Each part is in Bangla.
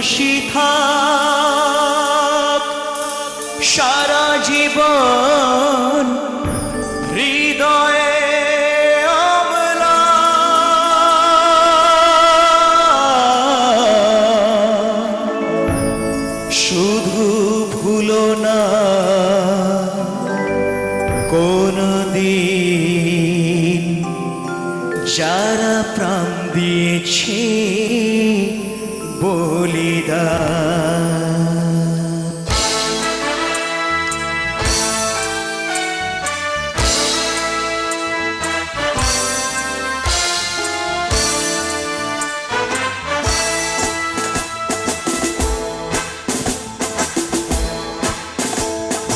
খুশি থাক সারা জীবন হৃদয়ে অম্লা। শুধু ভুলো না কোনদিন যারা প্রাণ দিয়েছে বলিদান।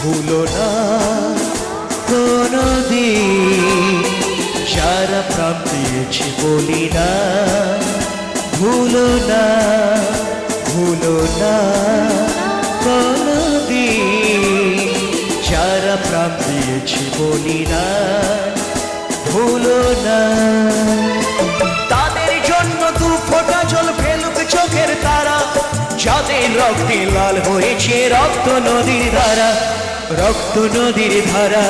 ভুলো না কোনদিন যারা প্রাণ দিয়েছে বলিদান। ভুলো না কোনদিন যারা প্রাণ দিয়েছে বলিদান। ভুলো না তাদের জন্য দু ফোঁটা জল ফেলুক চোখের তারা, যাদের রক্তে লাল হয়েছে রক্ত নদীর ধারা। রক্ত নদীর ধারা,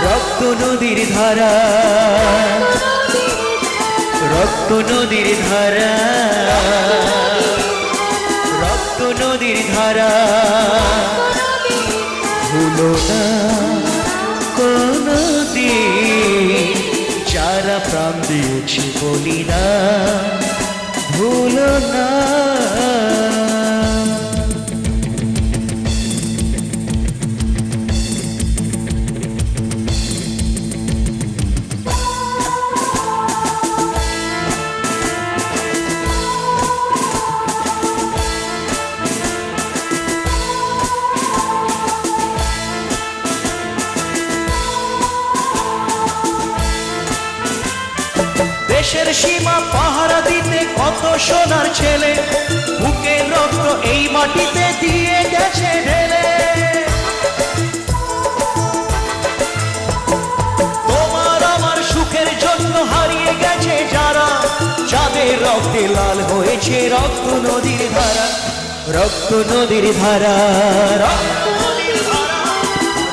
রক্ত নদীর ধারা, রক্ত নদীর ধারা, রক্ত নদীর ধারা। ভুলো না কোনদিন যারা প্রাণ দিয়েছে বলিদান। ভুলো না দেশের সীমা পাহারা দিতে কত সোনার ছেলে বুকের রক্ত এই মাটিতে দিয়ে গেছে ঢেলে। তোমার আমার সুখের জন্য হারিয়ে গেছে যারা, যাদের রক্তে লাল হয়েছে রক্ত নদীর ধারা। রক্ত নদীর ধারা, রক্ত নদীর ধারা,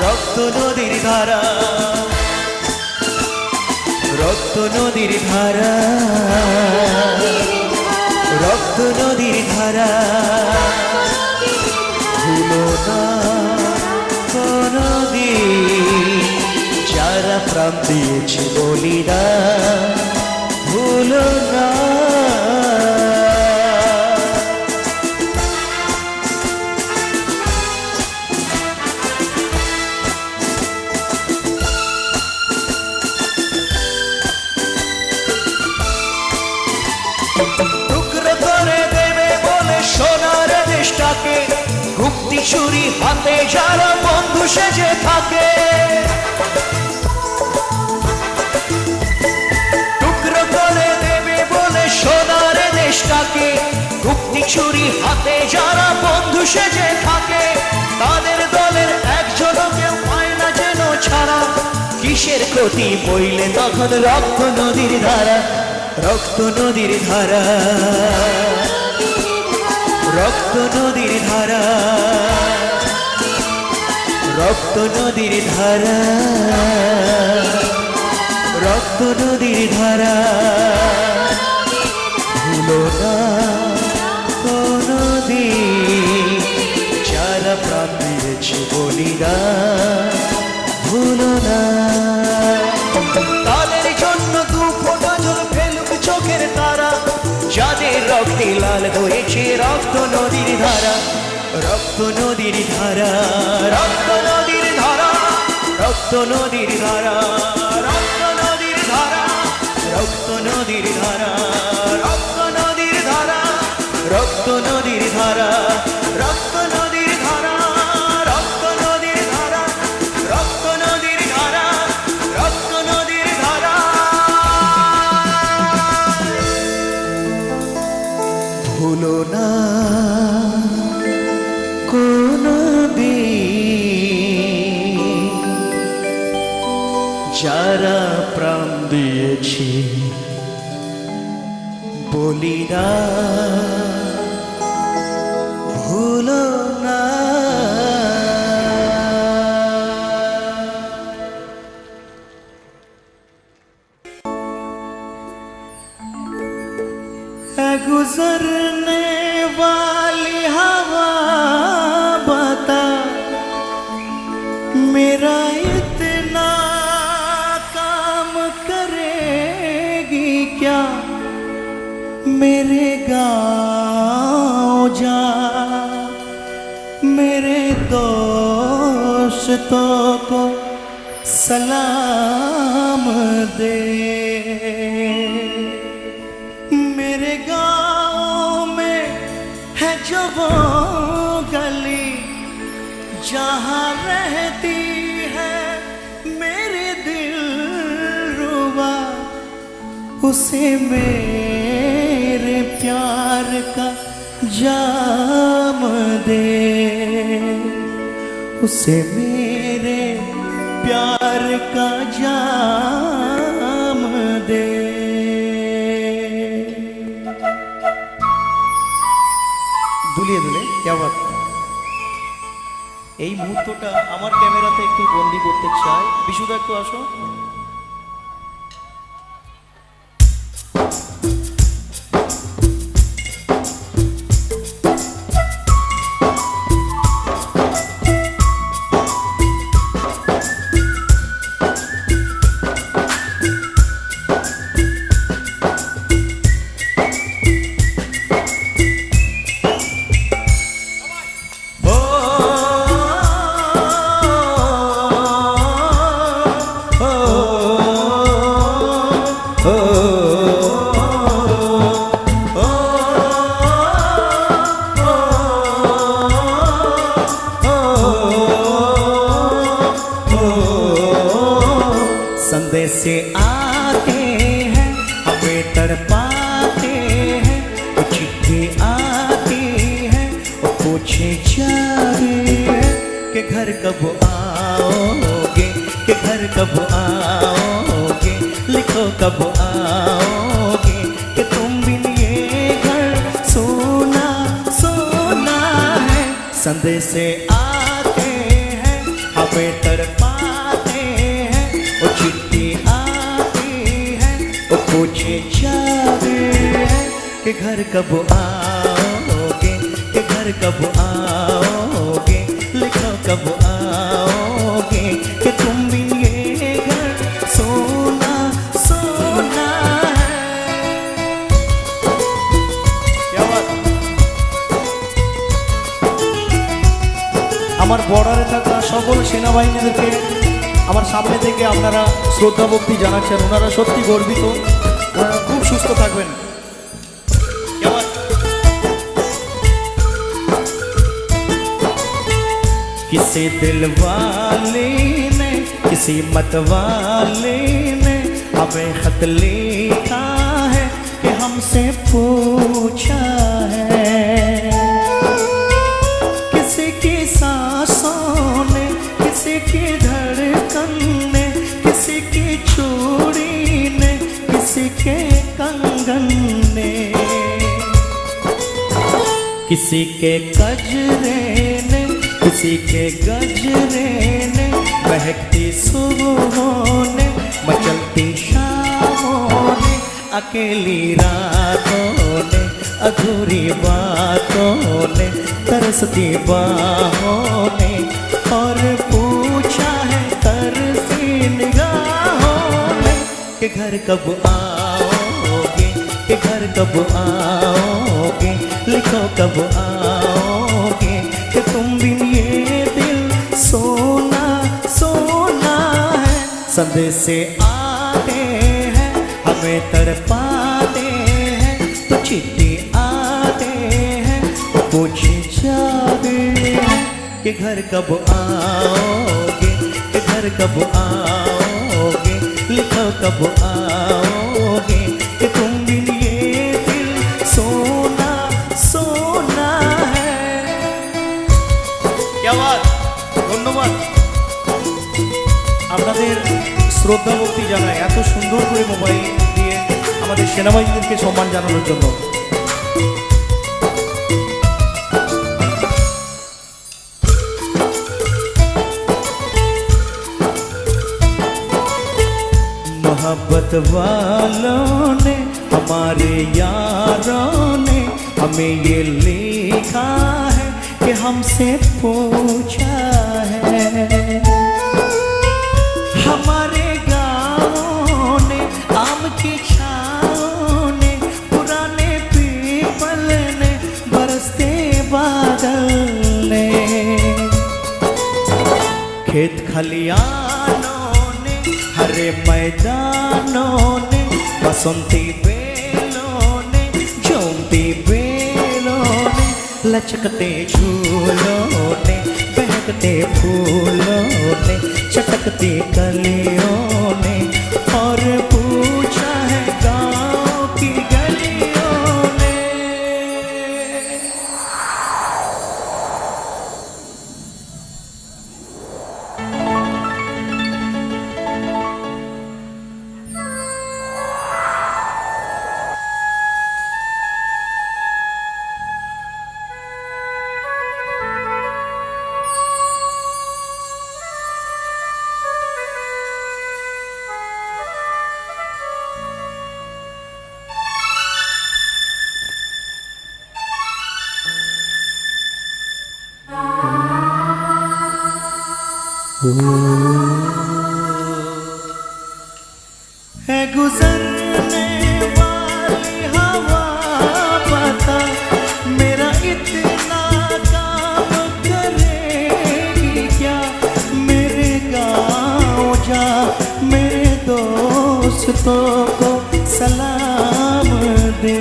রক্ত নদীর ধারা, রক্ত নদীর ধারা, রক্ত নদীর ধারা। ভুলো না কোনদিন যারা প্রাণ দিয়েছে বলিদান। ভুলো না টুকরো করে দেবে বলে সোনার দেশটাকে, গুপ্তি ছুরি হাতে যারা বন্ধু সেজে থাকে। টুকরো করে দেবে বলে সোনার দেশটাকে, গুপ্তি ছুরি হাতে যারা বন্ধু সেজে থাকে। তাদের দলের একজনও কেউ পায় না যেন ছাড়া, কিসের ক্ষতি বইলে তখন রক্ত নদীর ধারা। রক্ত নদীর ধারা, রক্ত নদীর ধারা, রক্ত নদীর ধারা, রক্ত নদীর ধারা। ভুলো না কোনদিন যারা প্রাণ দিয়েছে বলিদান। ভুলো না তাদের জন্য দু ফোঁটা জল ফেলুক চোখের তারা, যাদের রক্তে লাল হয়েছে রক্ত নদীর ধারা। রক্ত নদীর ধারা, রক্ত নদীর ধারা, রক্ত নদীর ধারা, রক্ত নদীর ধারা, রক্ত নদীর ধারা, রক্ত নদীর ধারা, রক্ত নদীর ধারা, রক্ত নদীর ধারা, রক্ত নদীর ধারা, রক্ত নদীর ধারা, রক্ত নদীর ধারা। ভুলো না কোনদিন যারা প্রাণ দিয়েছে বলি না ভুলো না गुजरने वाली हवा बता मेरा इतना काम करेगी क्या मेरे गाँव जा मेरे दोस्तों को सलाम दे मेरे गाँव में है जो वो गली जहाँ रहती है मेरे दिल रुबा उसे मेरे प्यार का जाम दे उसे मेरे प्यार का जाम दे দুলিয়ে দুলে কেমন এই মুহূর্তটা আমার ক্যামেরাতে একটু বন্দি করতে চাই বিশুদা একটু আসো से आते हैं हमें तड़पाते हैं वो चिट्ठी आती है वो पूछे जाते हैं कि घर कब आओगे कि घर कब आओगे लिखो कब आओगे कि तुम बिन ये घर सोना सोना है संदेश से आते हैं हमें तड़पाते हैं वो चिट्ठी पूछे जाते हैं कि घर कब आओगे कि घर कब आओगे लिखो कब आओगे कि तुम बिन ये घर सोना सोना है क्या बात আমার বর্ডারে থাকা সকল সেনাবাহিনীদেরকে আমার সামনে থেকে আপনারা শ্রদ্ধা ভক্তি জানাচ্ছেন ওনারা সত্যি গর্বিত ওনারা খুব সুস্থ থাকবেন किसी दिल वाले ने किसी मत वाले ने हमें खत लिखा है कि हमसे पूछा है किसी की सांसों ने किसी की धड़कन ने किसी की चूड़ी ने किसी के कंगन ने किसी के गजरे ने किसी के गजरे ने महकती सुबहों ने मचलती शामों ने अकेली रातों ने अधूरी बातों ने तरसती बाहों ने और पूछा है तरसी निगाहों ने कि घर कब आओगे कि घर कब आओगे लिखो कब आओगे कि तुम बिन ये दिल सोना सोना है संदेश से आते हैं हमें तड़पाते हैं तो चिट्ठी आते हैं पूछे जाते हैं कि घर कब आओगे कि घर कब आओगे लिखो कब आओगे कि तुम बिन ये दिल सोना सोना है क्या बात ধন্যবাদ আপনাদের শ্রদ্ধা ভক্তি জানাই এত সুন্দর করে মোবাইল দিয়ে আমাদের সেনাবাহিনীদেরকে সম্মান জানানোর জন্য। मोहब्बत वालों ने हमारे यारों ने हमें ये लिखा है कि हमसे पूछा है। हमारे गाँवों ने आम की छाओं ने पुराने पीपल ने बरसते बादल ने खेत खलियानों ने हरे मैदानों ने बसंती बेलों ने झूमती बेलों ने लचकते झूलों ने बहकते फूलों ने चटकती कलियों ने और पूछा है गाँव की गलियों ने। है गुजरने वाली हवा पता मेरा इतना काम करेगी क्या। मेरे गाँव जा मेरे दोस्तों को सलाम दे।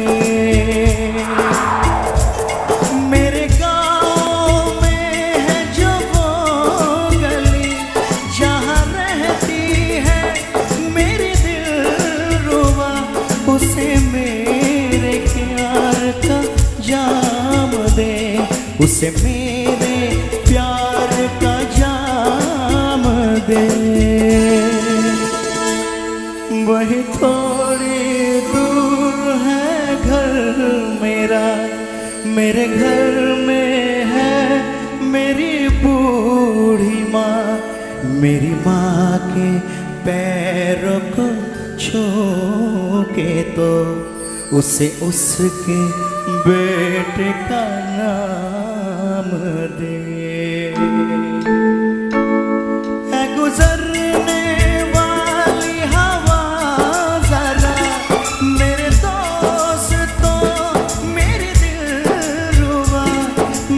मेरे गाँव में है जो वो गली जहाँ रहती है मेरी दिलरुबा उसे मेरे प्यार का जाम दे। उसे मेरे प्यार का जाम दे। वही थोड़ी दूर है घर मेरा मेरे घर में है मेरी बूढ़ी माँ। मेरी माँ के पैरों को छू के तो उसे उसके बेटे का नाम दे। है गुजरने वाली हवा जरा मेरे दोस्तों मेरी दिलरुबा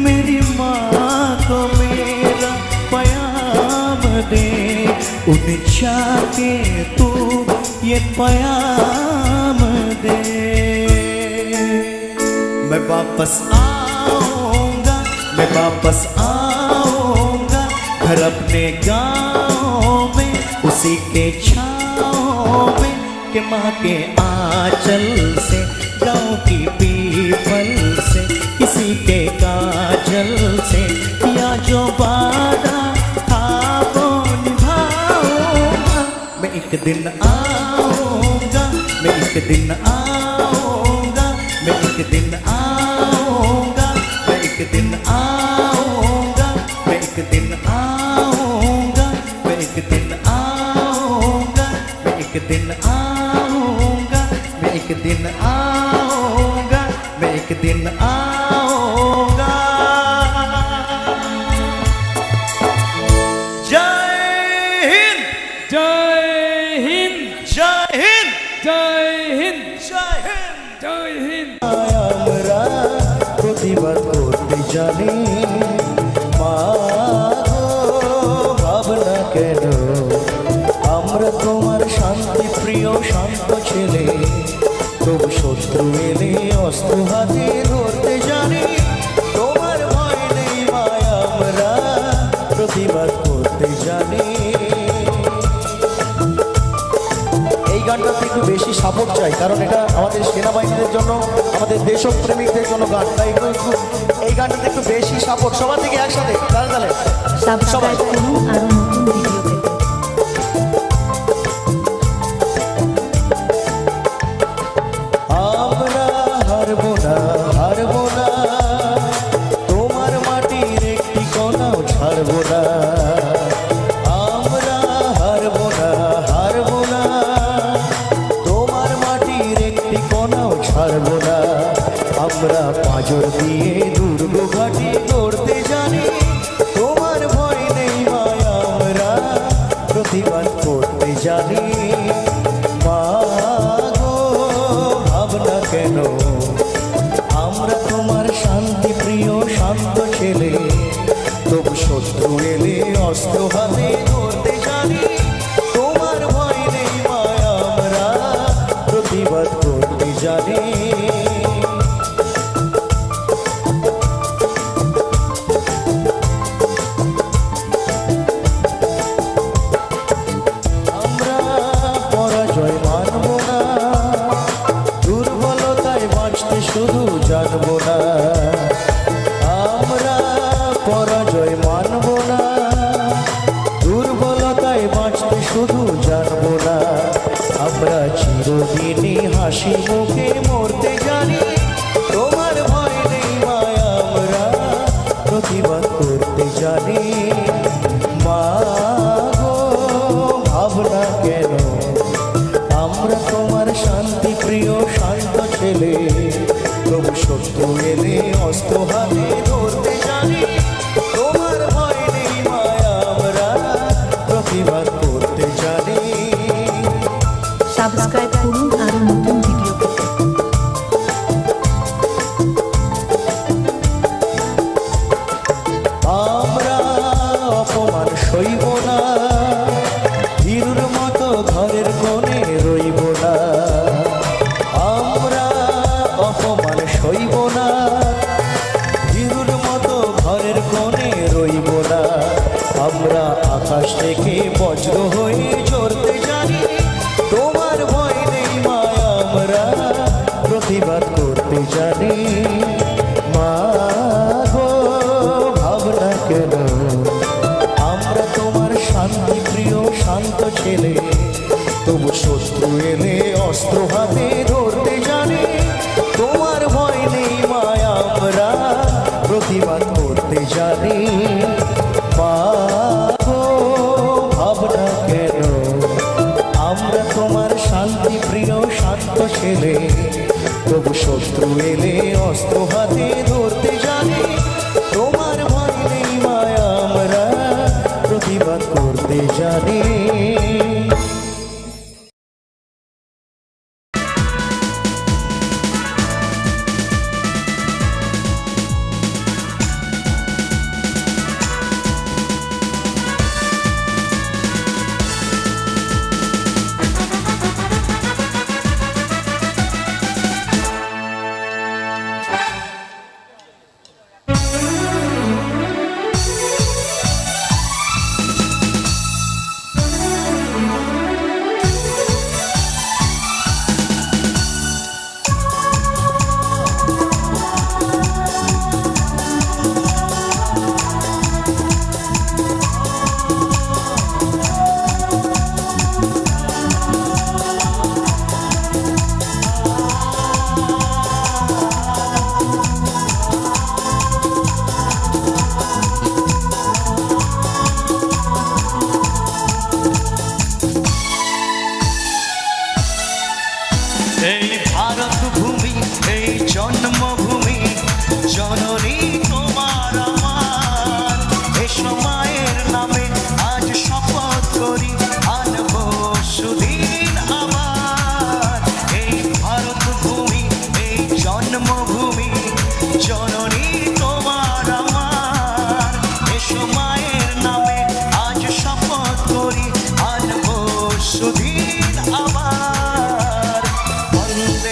मेरी माँ को मेरा प्याम दे। उन्हें जाके तू ये प्याम दे। मैं वापस आऊंगा मैं वापस आऊंगा घर अपने गाँव में उसी के छाँव में कि माँ के आंचल से गाँव की पीपल से किसी के काजल से या जो वादा था वो निभाऊंगा। मैं एक दिन आऊंगा मैं एक दिन आऊंगा मैं एक दिन आऊंगा मैं एक दिन आऊंगा मैं एक दिन आऊंगा मैं एक दिन आऊंगा मैं एक दिन आऊंगा मैं एक दिन आऊंगा मैं एक दिन आऊंगा। जय हिंद जय हिंद जय हिंद जय हिंद जय हिंद जय हिंद। আমরা প্রতিবাদ করতে জানি মা গো ভাবনা কেন। আমরা তোমার শান্তি প্রিয় শান্ত ছেলে তবু শত্রু এলে অস্ত্র হাতে ধরতে জানি। তোমার ভয় নেই মায়া আমরা প্রতিবাদ করতে জানি। এই গানটাতে একটু বেশি সাপোর্ট চাই কারণ এটা আমাদের সেনাবাহিনীদের জন্য আমাদের দেশপ্রেমিকদের জন্য গান। তাই একটু এই গানটাতে একটু বেশি সাপোর্ট সবার থেকে একসাথে তাহলে তাহলে সাবস্ক্রাইব করুন আরো নতুন ভিডিও পেতে। ছাড়বো না। আমরা পাঁজর দিয়ে দুর্গ ঘাটি লড়তে জানি, তোমার ভয় নেই মায়া, আমরা প্রতিবাদ করতে জানি। মা গো ভাবনা কেন, আমরা তোমার শান্তি প্রিয় শান্ত ছেলে, তবু শত্রু এলে অস্ত্র হাতে ধরতে জানি। তোমার ভয় নেই মায়া, আমরা প্রতিবাদ করতে জানি। আমরা পরাজয় মানব না, দুর্বলতায় বাঁচতে শুধু জানবো না। আমরা পরাজয় মানব না, দুর্বলতায় বাঁচতে শুধু জানবো না। আমরা চিরদিনই হাসি মুখে মরতে জানি, তোমার ভয় নেই মায়া, আমরা প্রতিবাদ করতে জানি। মা গো ভাবনা কেন, আমরা তোমার শান্তি প্রিয় শান্ত ছেলে, তবু শত্রু এলে অস্ত্র হাতে ধরতে জানি। তোমার ভয় নেই মায়া, আমরা প্রতিবাদ করতে জানি। সাবস্ক্রাইব করুন আরো নতুন ভিডিও পেতে। আমরা অপমান সইব না, ভীরুর মতো ঘরের কোণে রইব না। আমরা অপমান সইব না, ভীরুর মতো ঘরের কোণে রইব না। আমরা আকাশ থেকে বজ্র হয়ে ঝরতে জানি, তোমার ভয় নেই মায়া, আমরা প্রতিবাদ করতে জানি। মা গো ভাবনা কেন, আমরা তোমার শান্তি প্রিয় শান্ত ছেলে, তবু শত্রু এলে অস্ত্র হাতে ধরতে জানি। তোমার ভয় নেই মায়া, আমরা প্রতিবাদ করতে জানি। মা গো ভাবনা কেন, আমরা তোমার শান্তি প্রিয় শান্ত ছেলে, তবু শত্রু এলে অস্ত্র হাতে ধরতে জানি। তোমার ভয় নেই মায়া, আমরা প্রতিবাদ করতে জানি। এই ভারত ভূমি, এই জন্মভূমি, জননী তোমার আমার। এ সময়ের নামে আজ শপথ করি, আনব সুদিন আবার। এই ভারত ভূমি, এই জন্মভূমি, জননী তোমার আমার। এ সময়ের নামে আজ শপথ করি, আনব সুদিন আবার। বন্দে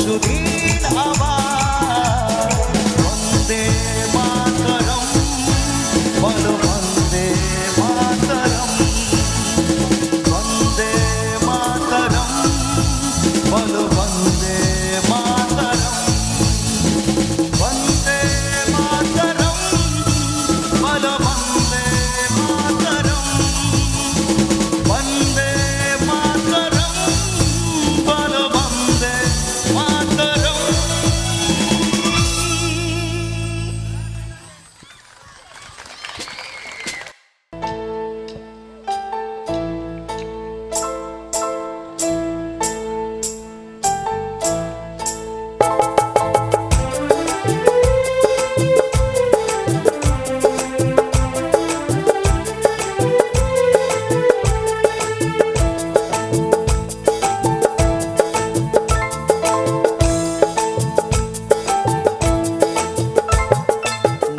সুদিন আবার বন্দে মাতরম বলো বন্দে মাতরম বন্দে মাতরম বলো বন্দে মাতরম বন্দে মাতরম বলো বন্দে মাতরম বন্দে মাতরম বলো বন্দে মাতরম।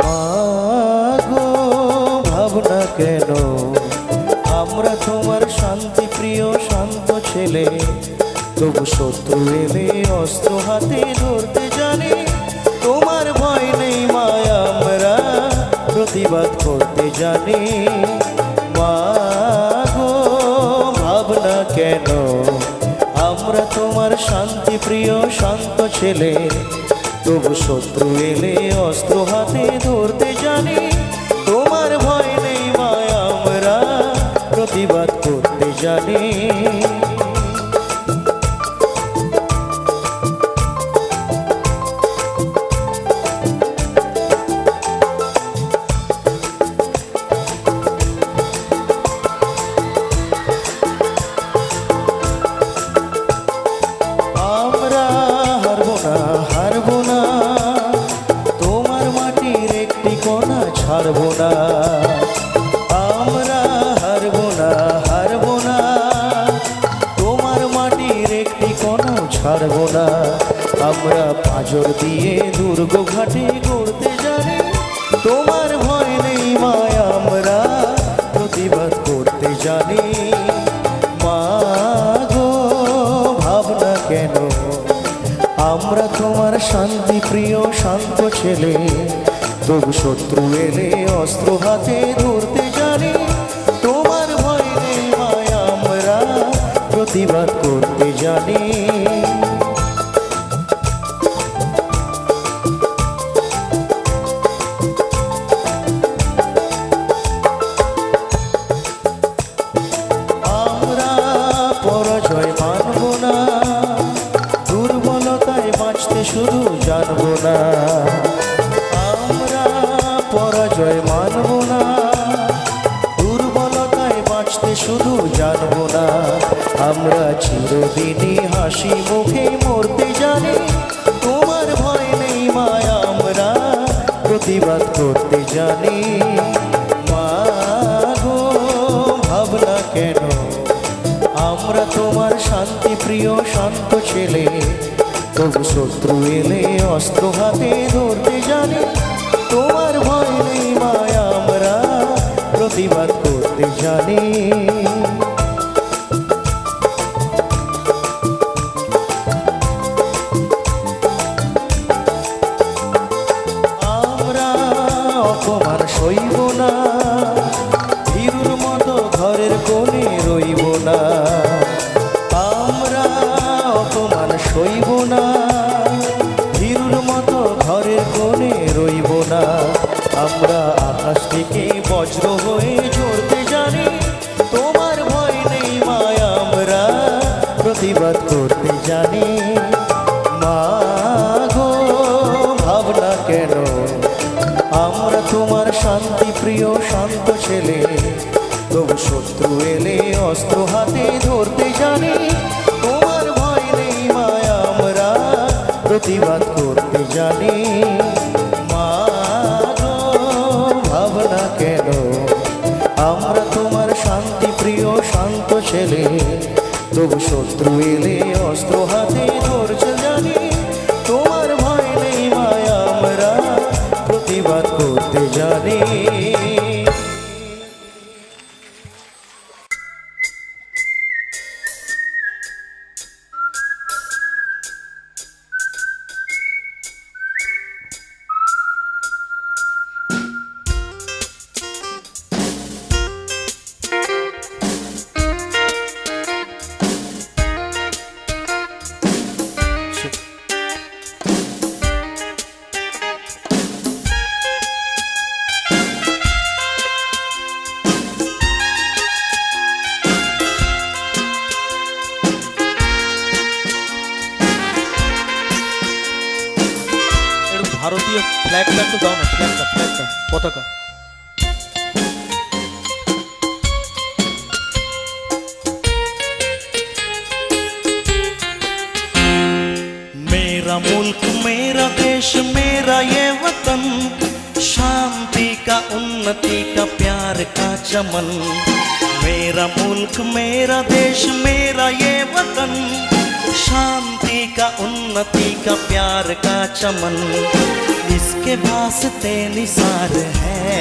মাগো ভাবনা কেন আমরা তোমার শান্তি প্রিয় শান্ত ছেলে তবু শত্রু এলে অস্ত্র হাতে ধরতে জানি তোমার ভয় নেই মায়া আমরা প্রতিবাদ করতে জানি মাগো ভাবনা কেন আমরা তোমার শান্তি প্রিয় শান্ত ছেলে তবু শত্রু এলে অস্ত্র হাতে ধরতে জানি তোমার ভয় নেই মায়া আমরা প্রতিবাদ করতে জানি আমরা হারবো না তোমার মাটির একটি কণা ছাড়বো না আমরা হারবো না তোমার মাটির একটি কণাও ছাড়বো না আমরা পাঁজর দিয়ে দুর্গ ঘাটে গড়তে জানি তোমার ভয় নেই মায়া আমরা প্রতিবাদ করতে জানি মাগো ভাবনা কেন আমরা তোমার শান্তি প্রিয় শান্ত ছেলে তবু শত্রু এলে অস্ত্র হাতে ধরতে জানি তোমার ভয় নেই মায়া আমরা প্রতিবাদ করতে জানি আমরা পরাজয় মানব না দুর্বলতায় বাঁচতে শুধু জানবো না আমরা পরাজয় মানব না দুর্বলতায় বাঁচতে শুধু জানবো না আমরা চিরদিনই হাসি মুখে মরতে জানি তোমার ভয় নেই মায়া আমরা প্রতিবাদ করতে জানি মাগো ভাবনা কেন আমরা তোমার শান্তি প্রিয় শান্ত ছেলে তবু শত্রু এলে অস্ত্র হাতে ধরতে জানি তোমার ভয় নেই মায়া আমরা প্রতিবাদ করতে জানি আমরা অপমান সইব না ভীরুর মতো ঘরের কোণে রইব না আমরা অপমান সইব না ভীরুর মতো ঘরের কোণে রইব না আমরা আকাশ থেকে বজ্র হয়ে ঝরতে জানি তোমার ভয় নেই মায়া আমরা প্রতিবাদ করতে জানি মাগো ভাবনা কেন আমরা তোমার শান্তি প্রিয় শান্ত ছেলে তবু শত্রু এলে অস্ত্র হাতে ধরতে জানি তোমার ভয় নেই মায়া আমরা প্রতিবাদ করতে জানি মাগো ভাবনা কেন আমরা তোমার শান্তি প্রিয় শান্ত ছেলে তবু শত্রু এলে অস্ত্র হাতে ধরতে জানি তোমার ভয় নেই মায়া আমরা প্রতিবাদ করতে জানি ফ্ল্যাগটা একটু দাও না, ফ্ল্যাগটা পতাকা। मेरा मुल्क मेरा देश मेरा ये वतन, शांति का उन्नति का प्यार का चमन। मेरा मुल्क मेरा देश मेरा ये वतन, शांति का उन्नति का प्यार का चमन। इसके वास्ते निसार है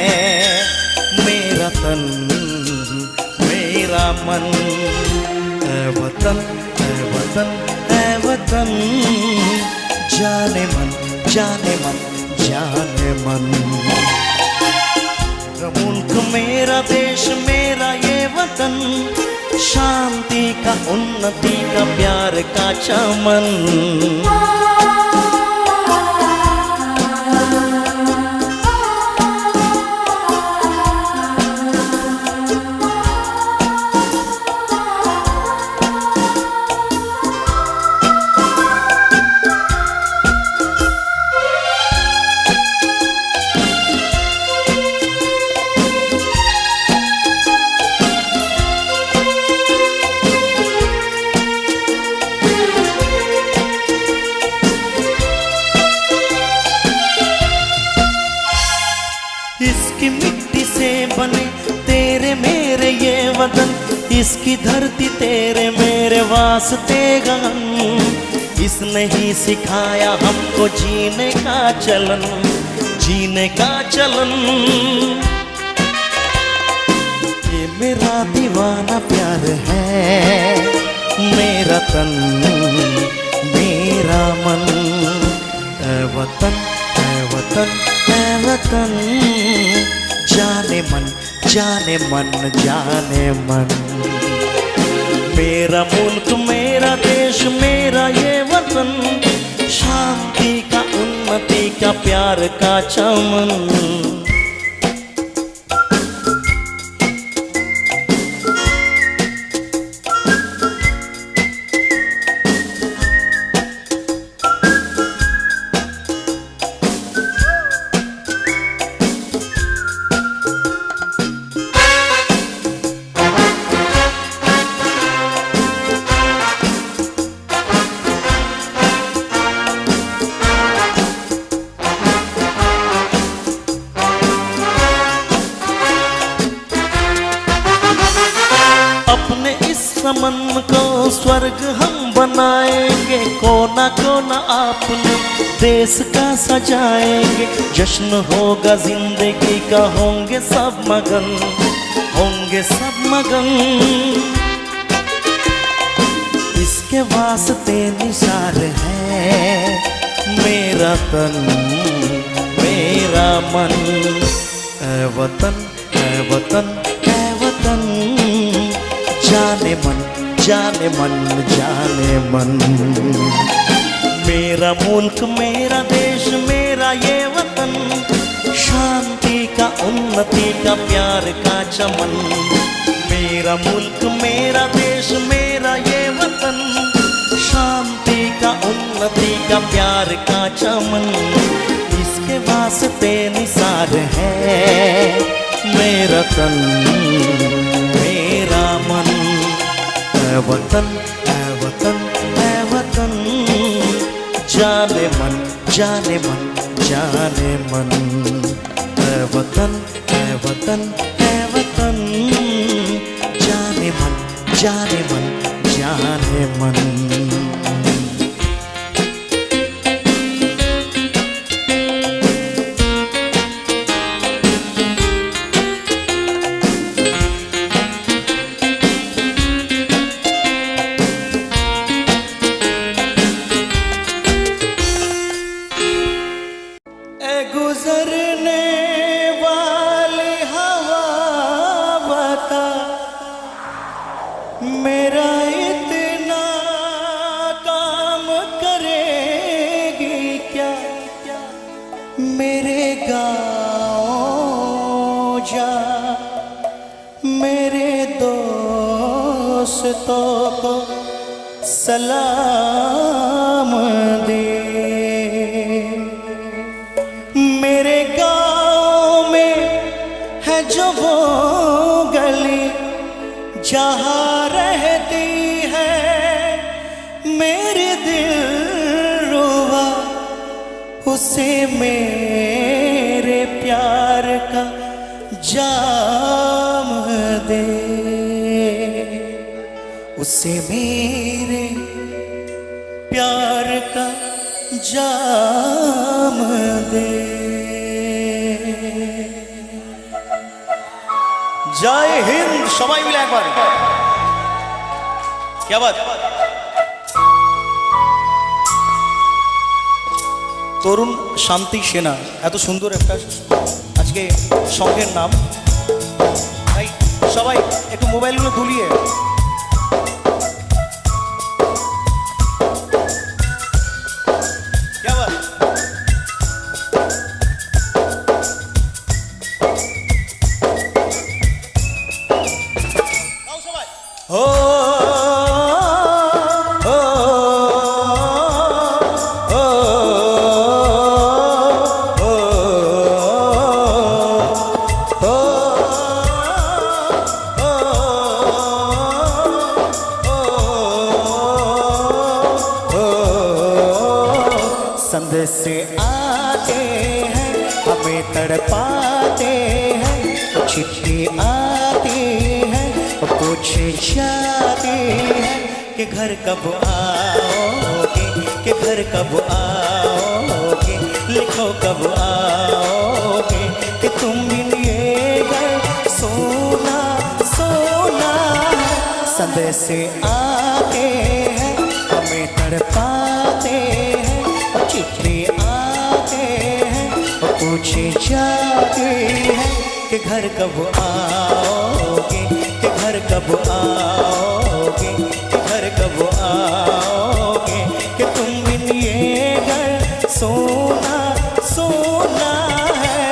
मेरा तन मेरा मन। ऐ वतन ऐ वतन ऐ वतन, जाने मन जाने मन जाने मन। मेरा मुल्क मेरा देश मेरा ये वतन, शांति का उन्नति का प्यार का चमन। इसकी मिट्टी से बने तेरे मेरे ये वतन, इसकी धरती तेरे मेरे वास्ते गगन। इसने ही सिखाया हमको जीने का चलन, जीने का चलन। ये मेरा दीवाना प्यार है, मेरा तन मेरा मन। ऐ वतन ऐ वतन ऐ वतन, जाने मन जाने मन जाने मन। मेरा मुल्क मेरा देश मेरा ये वतन, शांति का उन्नति का प्यार का चमन। अपने इस समन को स्वर्ग हम बनाएंगे, कोना कोना आपने देश का सजाएंगे। जश्न होगा जिंदगी का, होंगे सब मगन, होंगे सब मगन। इसके वास्ते निसार है मेरा तन मेरा मन। ऐ वतन ऐ वतन ऐ वतन, जाने मन जाने मन जाने मन। मेरा मुल्क मेरा देश मेरा ये वतन, शांति का उन्नति का प्यार का चमन। मेरा मुल्क मेरा देश मेरा ये वतन, शांति का उन्नति का प्यार का चमन। इसके वास्ते निसार है मेरा तन मेरा मन। ऐ वतन ऐ वतन ऐ वतन, जाने मन जाने मन जाने मन। ऐ वतन ऐ वतन ऐ वतन, जाने मन जाने मन जाने मन। गुजरने वाली हवा बता, मेरा इतना काम करेगी क्या? मेरे गाँव जा, मेरे दोस्तों को सलाम दे। वो गली जहाँ रहती है मेरे दिल रुबा, उसे मेरे प्यार का जाम दे, उसे मेरे प्यार का जाम दे। जय हिंद। সবাই মিলে একবার কি বাত। তরুণ শান্তি সেনা, এত সুন্দর একটা আজকে সংঘের নাম। তাই সবাই একটু মোবাইলগুলো দুলিয়ে संदेश से आते हैं हमें तड़पाते हैं, चिट्ठी आती है पूछ जाती है कि घर कब आओगे, कि घर कब आओगे, लिखो कब आओगे, कि तुम मिलिए घर सोना सोना। संदेश से आते हैं हमें तड़पाते हैं, चिट्ठी आते हैं पूछे जाते हैं कि घर कब आओगे, कि घर कब आओगे, कि घर कब आओगे, कि तुम मिलिए घर सोना सोना है।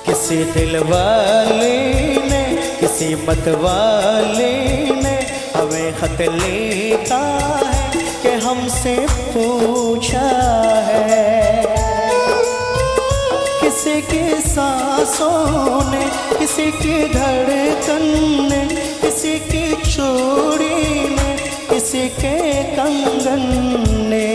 किसी दिल वाले ने, किसी मत वाले ने हमें खत लिखा है कि हमसे पूछा है। किसी की सांसों ने, किसी की धड़कन ने, किसी की चूड़ी ने, किसी के कंगन ने,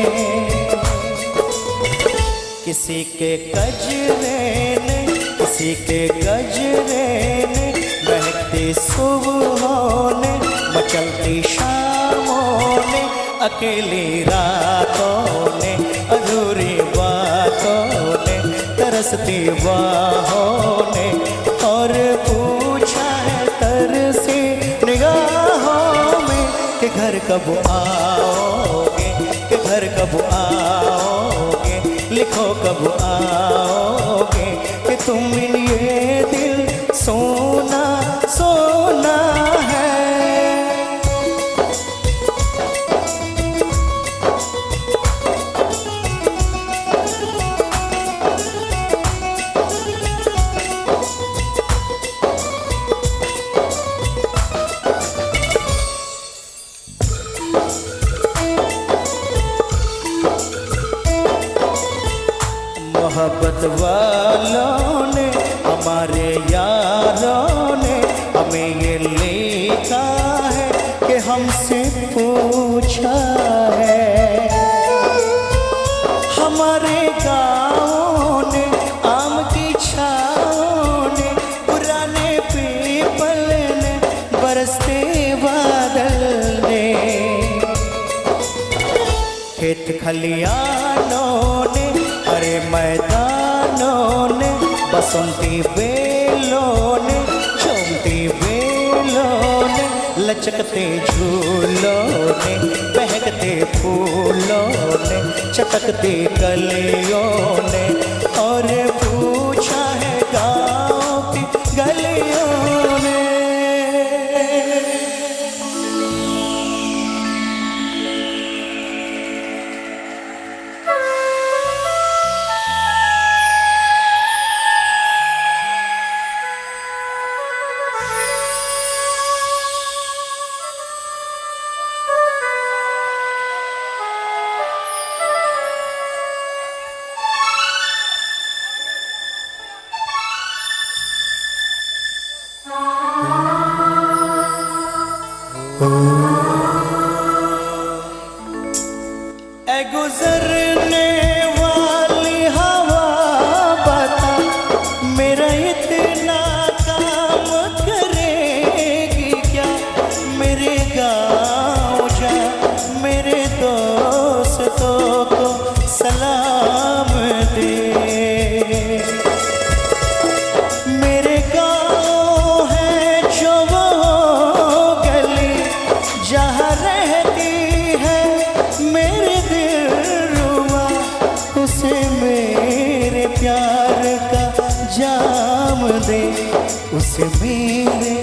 किसी के गजरे ने, किसी के गजरे ने, महकती सुबहों ने, मचलती शामों ने, अकेली रातों ने, अधूरी बातों ने, तरसती बाहों ने, और पूछा है तरसी निगाहों में कि घर कब आओगे, कि घर कब आओगे, लिखो कब आओगे, कि तुम मिलिए दिल सोना सोना है। मोहब्बत वालों ने, हमारे यारों ने हमें ये लिखा है कि हमसे पूछा है। हमारे गाँवों ने, आम की छाओं ने, पुराने पीपल ने, बरसते बादल ने, खेत खलियानों ने, हरे मैदानों ने, बसंती बेलों ने, चमती बेलों लचकते झूलों ने, बहकते फूलों ने, चटकते कलियों ने, और पूछा है गाँव की गलियों ने। ऐ गुजरने वाली हवा बता, मेरा इतना काम करेगी क्या? मेरे गाँव जा, मेरे दोस्तों को सलाम दे। मेरे गाँव है जो वो गली जहाँ रहती है मेरे दिलरुबा, उसे मेरे प्यार का जाम दे, उसे मेरे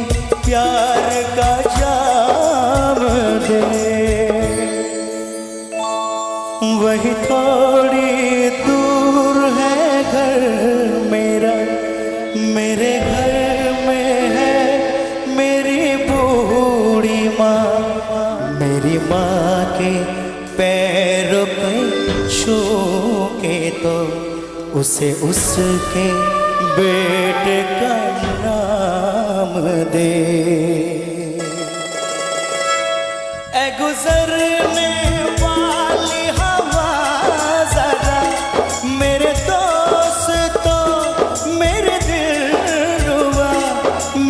प्यार का जाम दे। वही थोड़ी दूर है घर मेरा, मेरे घर में है मेरी बूढ़ी माँ। मेरी माँ के पैरों पे छू के तो उसे उसके बेटे का नाम दे। ऐ गुजरने वाली हवा जरा, मेरे दोस्तों मेरे दिलरुबा,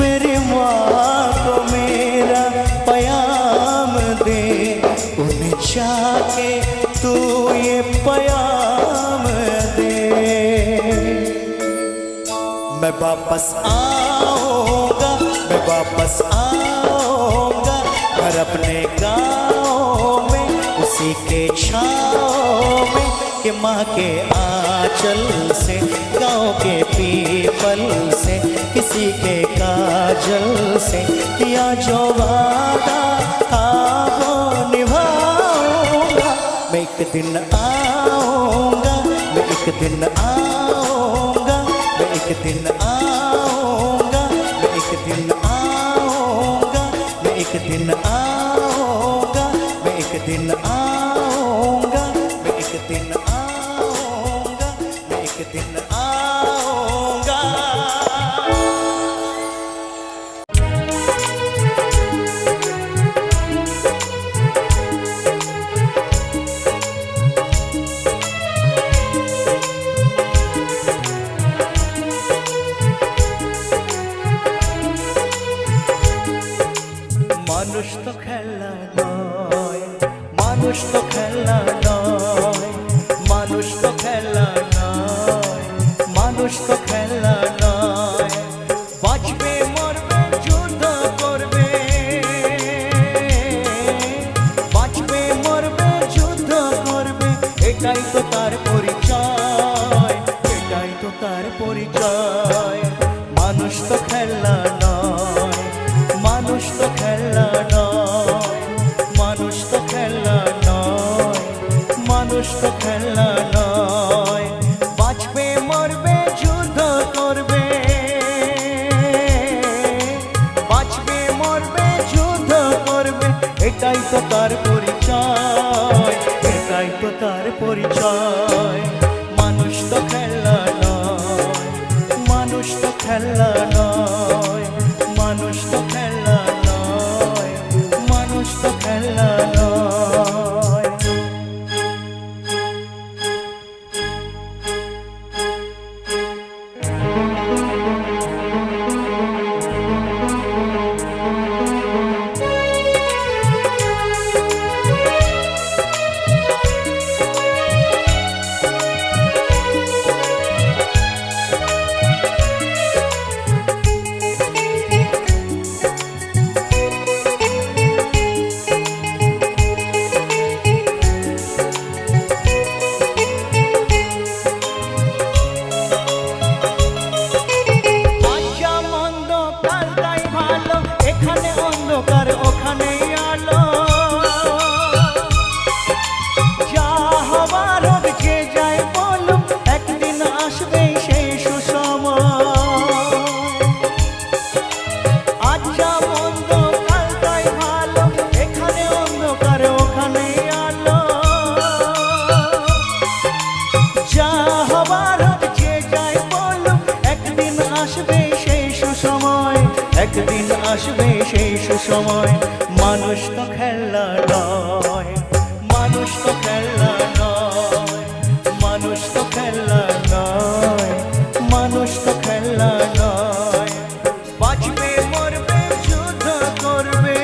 मेरी माँ को मेरा प्याम दे, उन्हें जाके तू ये प्याम दे। मैं वापस आऊँगा, मैं वापस आऊँगा घर अपने गाँव में, उसी के छाँव में कि माँ के आंचल से, गाँव के पीपल से, किसी के काजल से किया जो वादा था वो निभाऊंगा। मैं एक दिन आऊँगा, मैं एक दिन आऊँगा, मैं एक दिन आऊँगा, मैं एक दिन आऊँगा, मैं एक दिन आऊँगा, मैं एक दिन आऊँगा, मैं एक दिन आऊँगा, मैं एक दिन आऊँगा। মানুষ তো খেলা নয়, মানুষ তো খেলা নয়, মানুষ তো খেলা নয়, মানুষ তো খেলা নয়। বাঁচবে মরবে যুদ্ধ করবে, বাঁচবে মরবে যুদ্ধ করবে, এটাই তো তার পরিচয়, এটাই তো তার পরিচয়। মানুষ তো খেলা নয়, মানুষ তো খেলা নয়, মানুষ তো খেলা নয়, মানুষ তো খেলা নয়। বাঁচবে মরবে যুদ্ধ করবে, বাঁচবে মরবে যুদ্ধ করবে, এটাই তো তার পরিচয়, এটাই তো তার পরিচয়। মানুষ তো খেলা নয়, মানুষ তো খেলা নয়, মানুষ তো খেলা নয়, মানুষ তো খেলা নয়। আসবে সেই সুসময়। মানুষ তো খেলনা নয়, মানুষ তো খেলনা নয়, মানুষ তো খেলনা নয়, মানুষ তো খেলনা নয়। বাঁচবে মরবে যুদ্ধ করবে,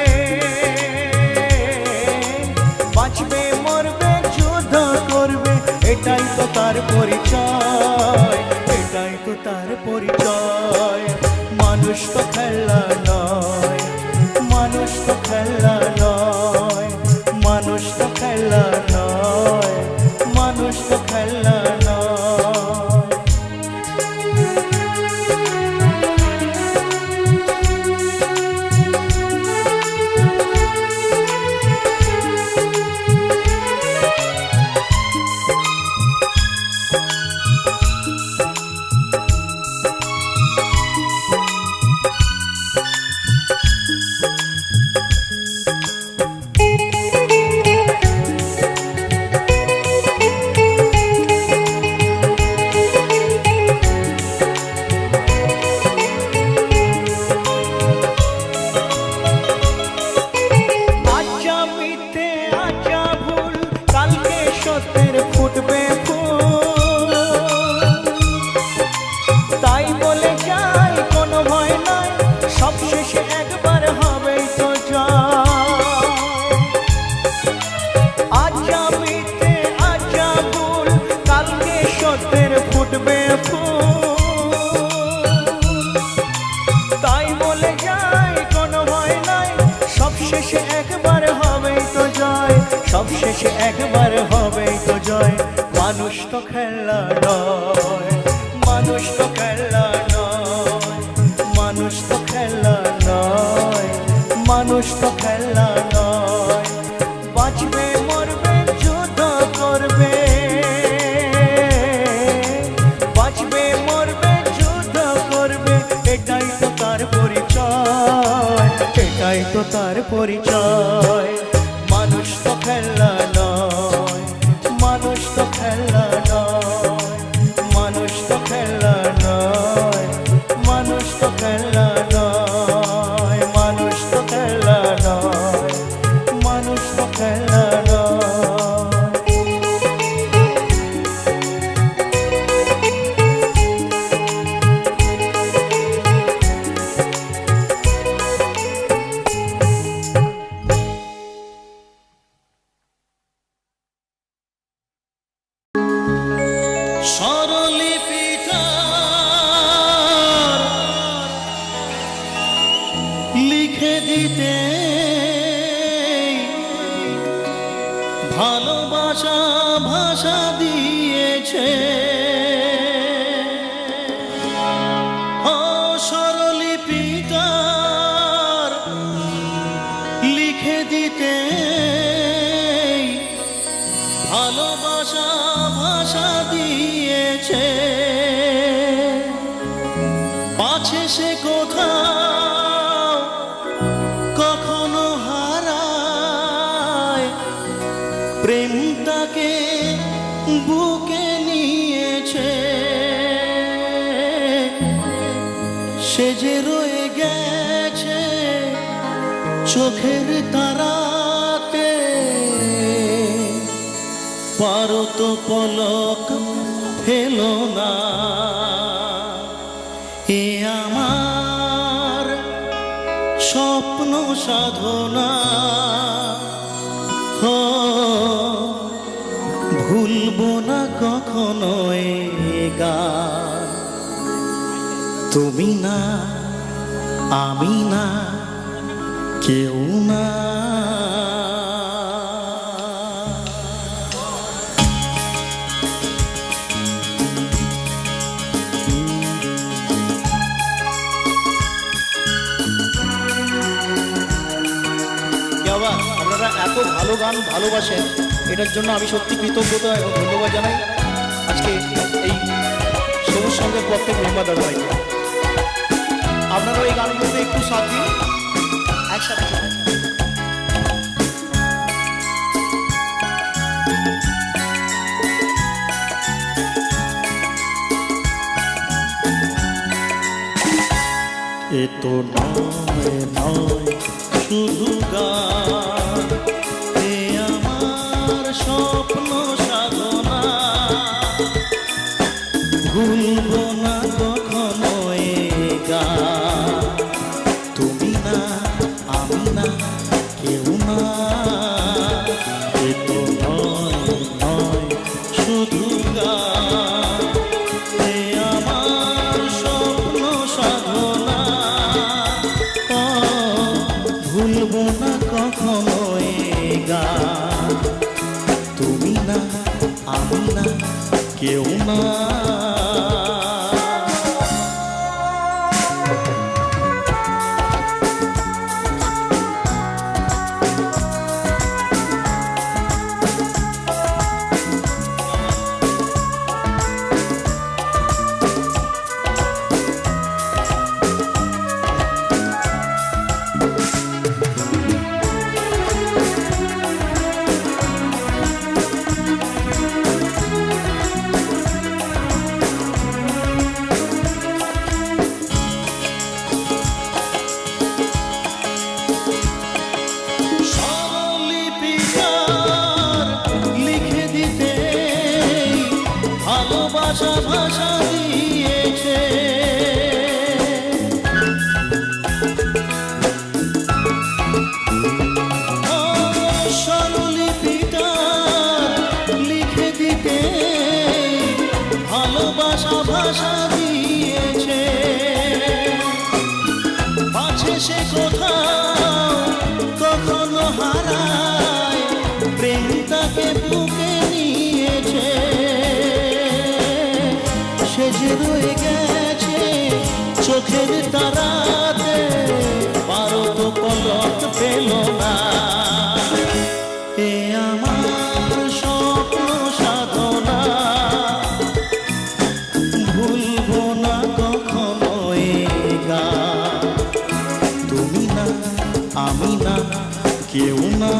বাঁচবে মরবে যুদ্ধ করবে, এটাই তো তার পরিচয়, এটাই তো তার পরিচয়। মানুষ তো খেলনা নয়, মানুষ তো খেলনা নয়, মানুষ তো খেলনা নয়, মানুষ তো খেলনা নয়। সবশেষে একবার হবেই তো জয়। মানুষ তো খেলনা নয়, মানুষ তো খেলনা নয়, মানুষ তো খেলনা নয়, মানুষ তো খেলনা নয়। বাঁচবে মরবে যুদ্ধ করবে, বাঁচবে মরবে যুদ্ধ করবে, এটাই তো তার পরিচয়, এটাই তো তার পরিচয়। মানুষ তো খেলনা নয়, মানুষ তো খেলনা নয়, মানুষ তো খেলনা নয়, মানুষ তো খেলনা নয়, মানুষ তো খেলনা নয়, মানুষ তো খেলনা নয়। স্বরলিপিটা লিখে দিতে ভালোবাসা ভাষা দিয়েছে, ও স্বরলিপিটা লিখে দিতে ভালোবাসা ভাষা দিয়েছে। পাছে সে কোথাও কখনো হারায়, প্রেম তাকে বুকে নিয়েছে। সে যে রয়ে গেছে চোখের তারাতে, পারো তো পলক ফেলো না। এ আমার স্বপ্ন সাধনা, ও ভুলবো না কখনো এ গান। তুমি না আমি না কেউ না। আপনারা এত ভালো গান ভালোবাসেন, এটার জন্য আমি সত্যি কৃতজ্ঞতা এবং ধন্যবাদ জানাই আজকে এই সবুজ সঙ্গের প্রত্যেক মেম্বার দাদা ভাইকে। আপনারা এই গানগুলোতে একটু সাথ দিন একসাথে। এ তো নয় নয় শুধু গান, এ আমার স্বপ্ন সাধনা, ভুলবো না কখনো এ গান। তুমি না আমি না কেউ না, এ তো নয় শুধু গান, এ আমার স্বপ্ন সাধনা, ভুলবো না কখনো এ গান। তুমি না আমি না কেউ না। ভাষা ভাষা দিয়েছে, স্বরলিপিটা লিখে দিতে ভালোবাসা ভাষা দিয়েছে। পাছে সে কোথাও কখনো হারায়, প্রেম তাকে বুকে নিয়েছে। সে যে রয়ে গেছে চোখের তারাতে, পারো তো পলক পেল না। এ আমার স্বপ্ন সাধনা, ভুলবো না কখনো এ গান। তুমি না আমি না কেউ না।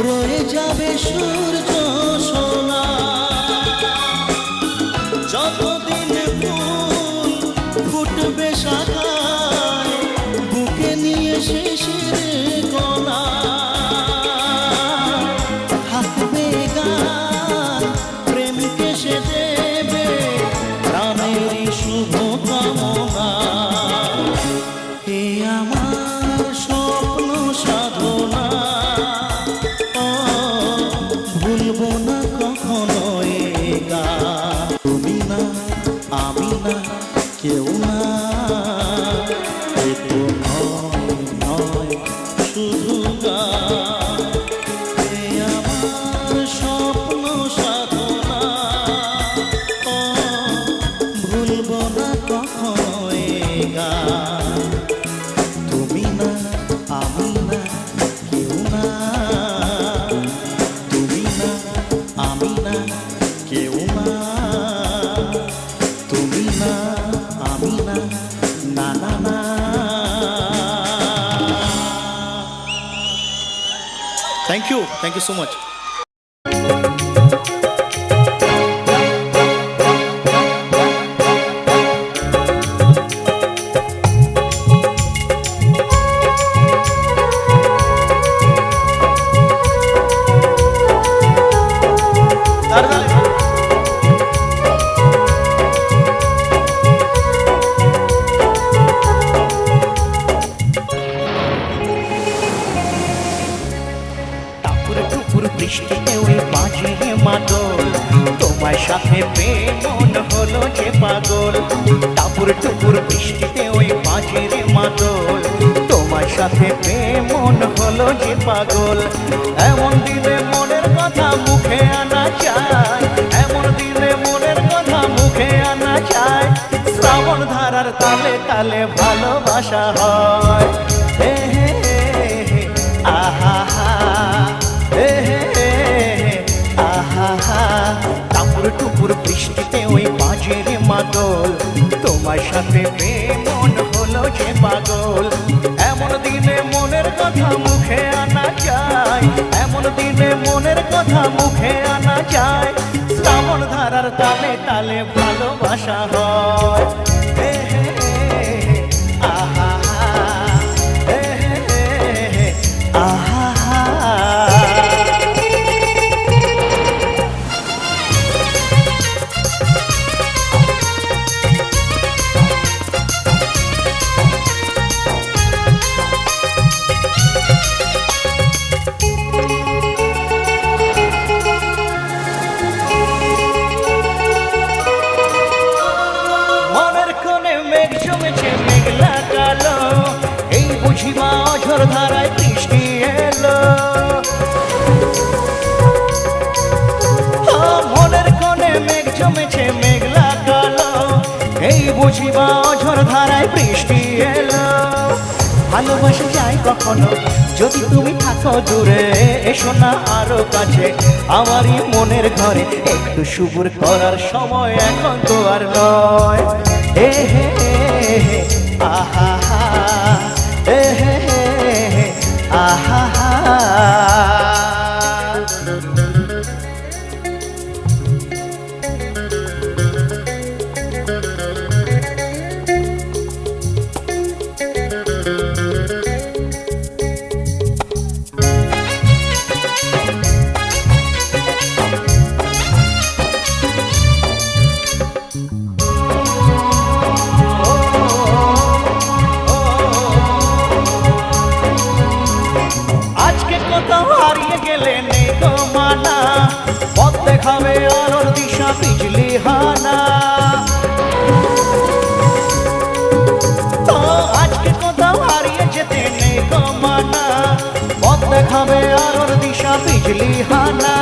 রয়ে যাবে সূর্য সোনা, যতদিন ফুল ফুটবে শাখায়, বুকে নিয়ে শিশির কণা। থাকবে গান প্রেমকে সে দেবে প্রাণেরই শুভ কামনা। এ আমার স্বপ্ন সাধনা, ভুলবো না কখনো এ গান। তুমি না আমি না কেউ না, এ তো নয় শুধু গান। এ আমার স্বপ্ন সাধনা, ভুলবো না কখনো এ গান। তুমি না আমি না কেউ না, তুমি না আমি না কেউ না, তুমি না আমি না না না না। Thank you so much. বৃষ্টিতে ওই বাজে মাদল তোমার সাথে পেয়ে মন হলো যে পাগল টাপুর টুপুর বৃষ্টিতে ওই বাজে মাদল তোমার সাথে পেয়ে মন হলো যে পাগল এমন দিনে মনের কথা মুখে আনা চায় এমন দিনে মনের কথা মুখে আনা চায় শ্রাবণ ধারার তালে তালে ভালোবাসা হয় হে হে হে আহা হা হে হে আহা হা টাপুর টুপুর বৃষ্টিতে ওই বাজের মাদল তোমার সাথে পেয়ে মন হলো যে পাগল এমন দিনে মনের কথা মুখে আনা যায় এমন দিনে মনের কথা মুখে আনা যায় শ্রাবণ ধারার তালে তালে ভালোবাসা হয় হে হে হে আহা হা হে হে হে আহা হা ধারায় বৃষ্টি এলো মনের কোণে মেঘ জমেছে মেঘলা কালো এই বুঝিবা অঝর ধারায় বৃষ্টি এলো ভালোবাসা যায় কখনো যদি তুমি থাকো দূরে এসো না আরো কাছে আমারই মনের ঘরে একটু শুভর করার সময় এখন তো আর নয় হে হে হে আহা হা হে হে আহা হা দেখাবে আলোর দিশা বিজলি হানা তো আজকে কোথাও হারিয়ে যেতে নেই গো মানা পথ দেখাবে আলোর দিশা বিজলি হানা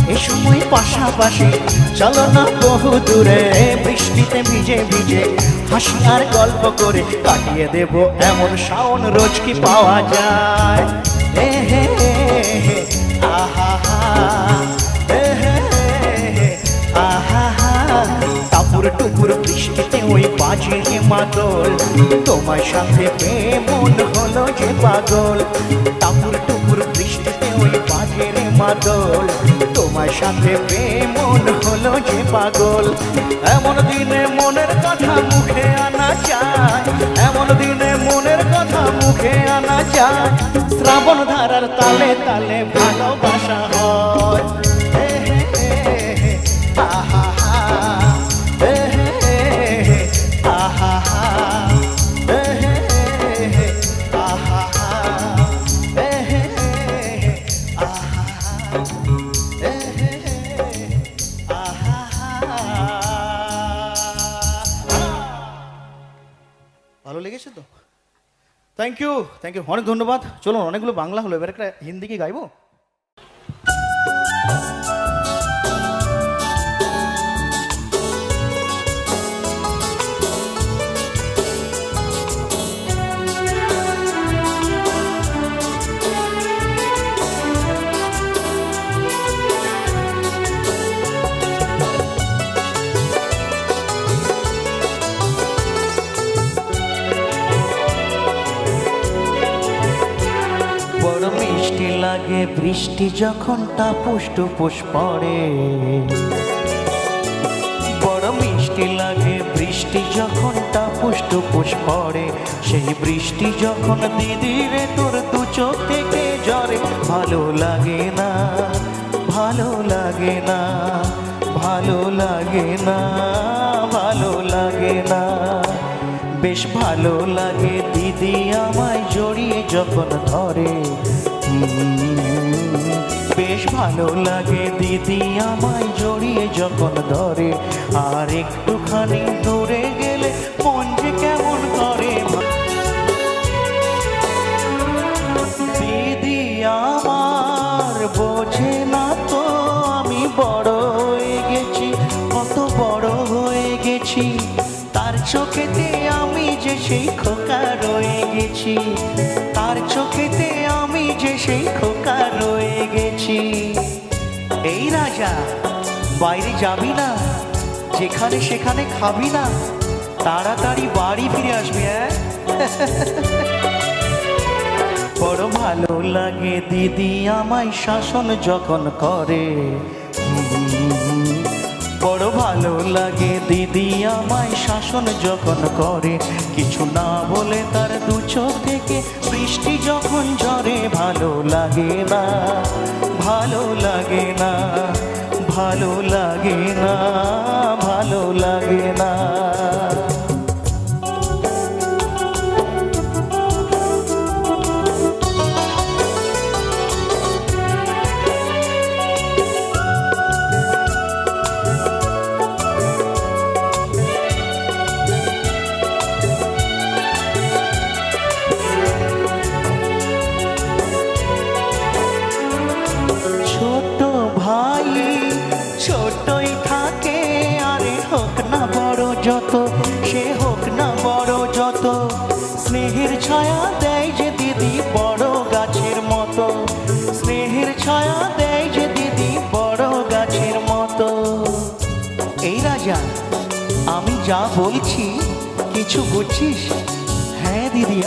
এ সময় পাশাপাশি চলো না বহু দূরে বৃষ্টিতে ভিজে ভিজে হাসি আর গল্প করে কাটিয়ে দেব এমন শাওন রোজ কি পাওয়া যায় হে হে হে আহা হা টাপুর টুপুর বৃষ্টিতে ওই বাজে মাদল তোমার সাথে পেয়ে মন হলো যে পাগল টাপুর টুপুর বৃষ্টিতে ওই বাজের মাদল তোমার সাথে পেয়ে মন হলো যে পাগল এমন দিনে মনের কথা মুখে আনা যায় এমন দিনে মনের কথা মুখে আনা যায় শ্রাবণ ধারার তালে তালে ভালোবাসা হয় হে হে হে আহা হা হে হে হে আহা হা হে হে হে আহা হা হে হে হে আহা হা হে হে হে আহা হা ভালো লেগেছে তো থ্যাংক ইউ অনেক ধন্যবাদ চলুন অনেকগুলো বাংলা হলো এবার একটা হিন্দি কি গাইবো লাগে বৃষ্টি যখন টাপুস টুপুস পড়ে বড় মিষ্টি লাগে বৃষ্টি যখন টাপুস টুপুস পড়ে সেই বৃষ্টি যখন দিদি রে তোর দু চোখ থেকে ঝরে ভালো লাগে না ভালো লাগে না ভালো লাগে না ভালো লাগে না বেশ ভালো লাগে দিদি আমায় জড়িয়ে যখন ধরে বেশ ভালো লাগে দিদি আমায় জড়িয়ে যখন ধরে, আর একটুখানি দূরে গেলে মন যে কেমন করে। দিদি আমার বোঝে না তো আমি বড় হয়ে গেছি, কত বড় হয়ে গেছি, তার চোখেতে আমি যে সেই খোকা রয়ে গেছি, তার চোখেতে আমি যে সেই খোকা রয়ে গেছি। এই রাজা, বাইরে যাবি না, যেখানে সেখানে খাবি না, তাড়াতাড়ি বাড়ি ফিরে আসবি। হ্যাঁ, বড় ভালো লাগে দিদি আমায় শাসন যখন করে, বড় ভালো লাগে দিদি আমায় শাসন যখন করে, কিছু না বলে তার দু চোখ থেকে বৃষ্টি যখন ঝরে। ভালো লাগে না, ভালো লাগে না, ভালো লাগে না, ভালো লাগে না। ছোটই থাকে, আরে হোক না বড় যত, সে হোক না বড় যত, স্নেহের ছায়া দেয় যে দিদি বড় গাছের মতো, স্নেহের ছায়া দেয় যে দিদি বড় গাছের মতো। এই রাজা, আমি যা বলছি কিছু বুঝছিস? হ্যাঁ দিদি,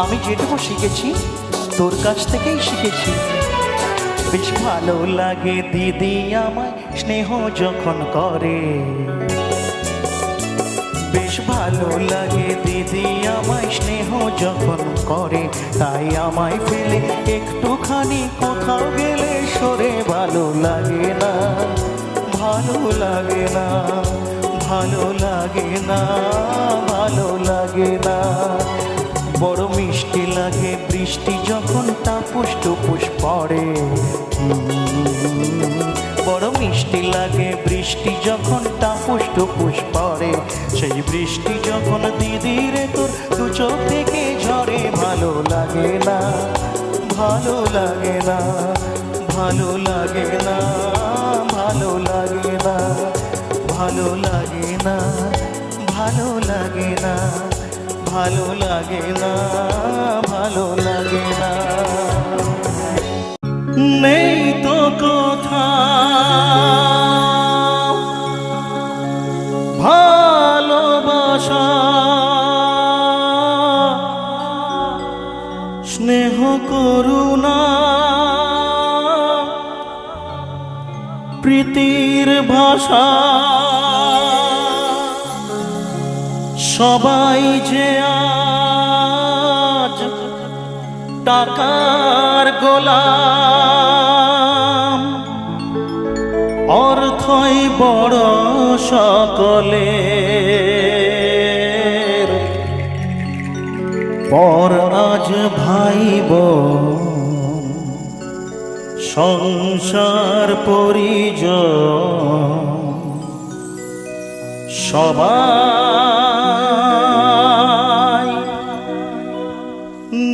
আমি যেটুকু শিখেছি তোর কাছ থেকেই শিখেছি। বেশ ভালো লাগে দিদি আমায় স্নেহ যখন করে, বেশ ভালো লাগে দিদি আমায় স্নেহ যখন করে, তাই আমায় ফেলে একটুখানি কোথাও গেলে সরে ভালো লাগে না, ভালো লাগে না, ভালো লাগে না, ভালো লাগে না। বড় মিষ্টি লাগে বৃষ্টি যখন টাপুস টুপুস পড়ে, বড় মিষ্টি লাগে বৃষ্টি যখন টাপুস টুপুস পড়ে, সেই বৃষ্টি যখন দিদির তোর দু চোখ থেকে ঝরে। ভালো লাগে না, ভালো লাগে না, ভালো লাগে না, ভালো লাগে না, ভালো লাগে না, ভালো লাগে না, ভালো লাগে না, ভালো লাগে না। নেই তো কোথাও ভালোবাসা, স্নেহ করুণা, প্রীতির ভাষা, সবাই যে আজ টাকার গোলাম, অর্থই বড় সকলের, পর আজ ভাই বোন সংসার পরিজন, সবাই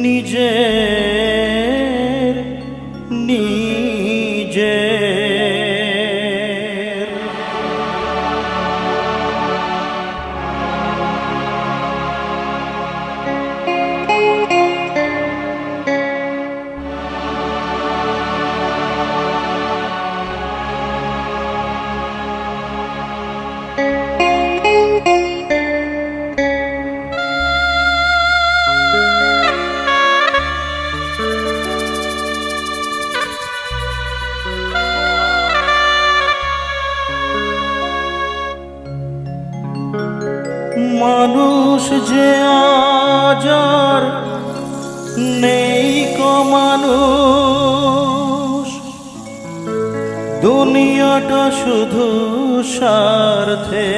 নিজের নিজের। মানুষ যে আজ আর নেই কো মানুষ, দুনিয়াটা শুধু স্বার্থে।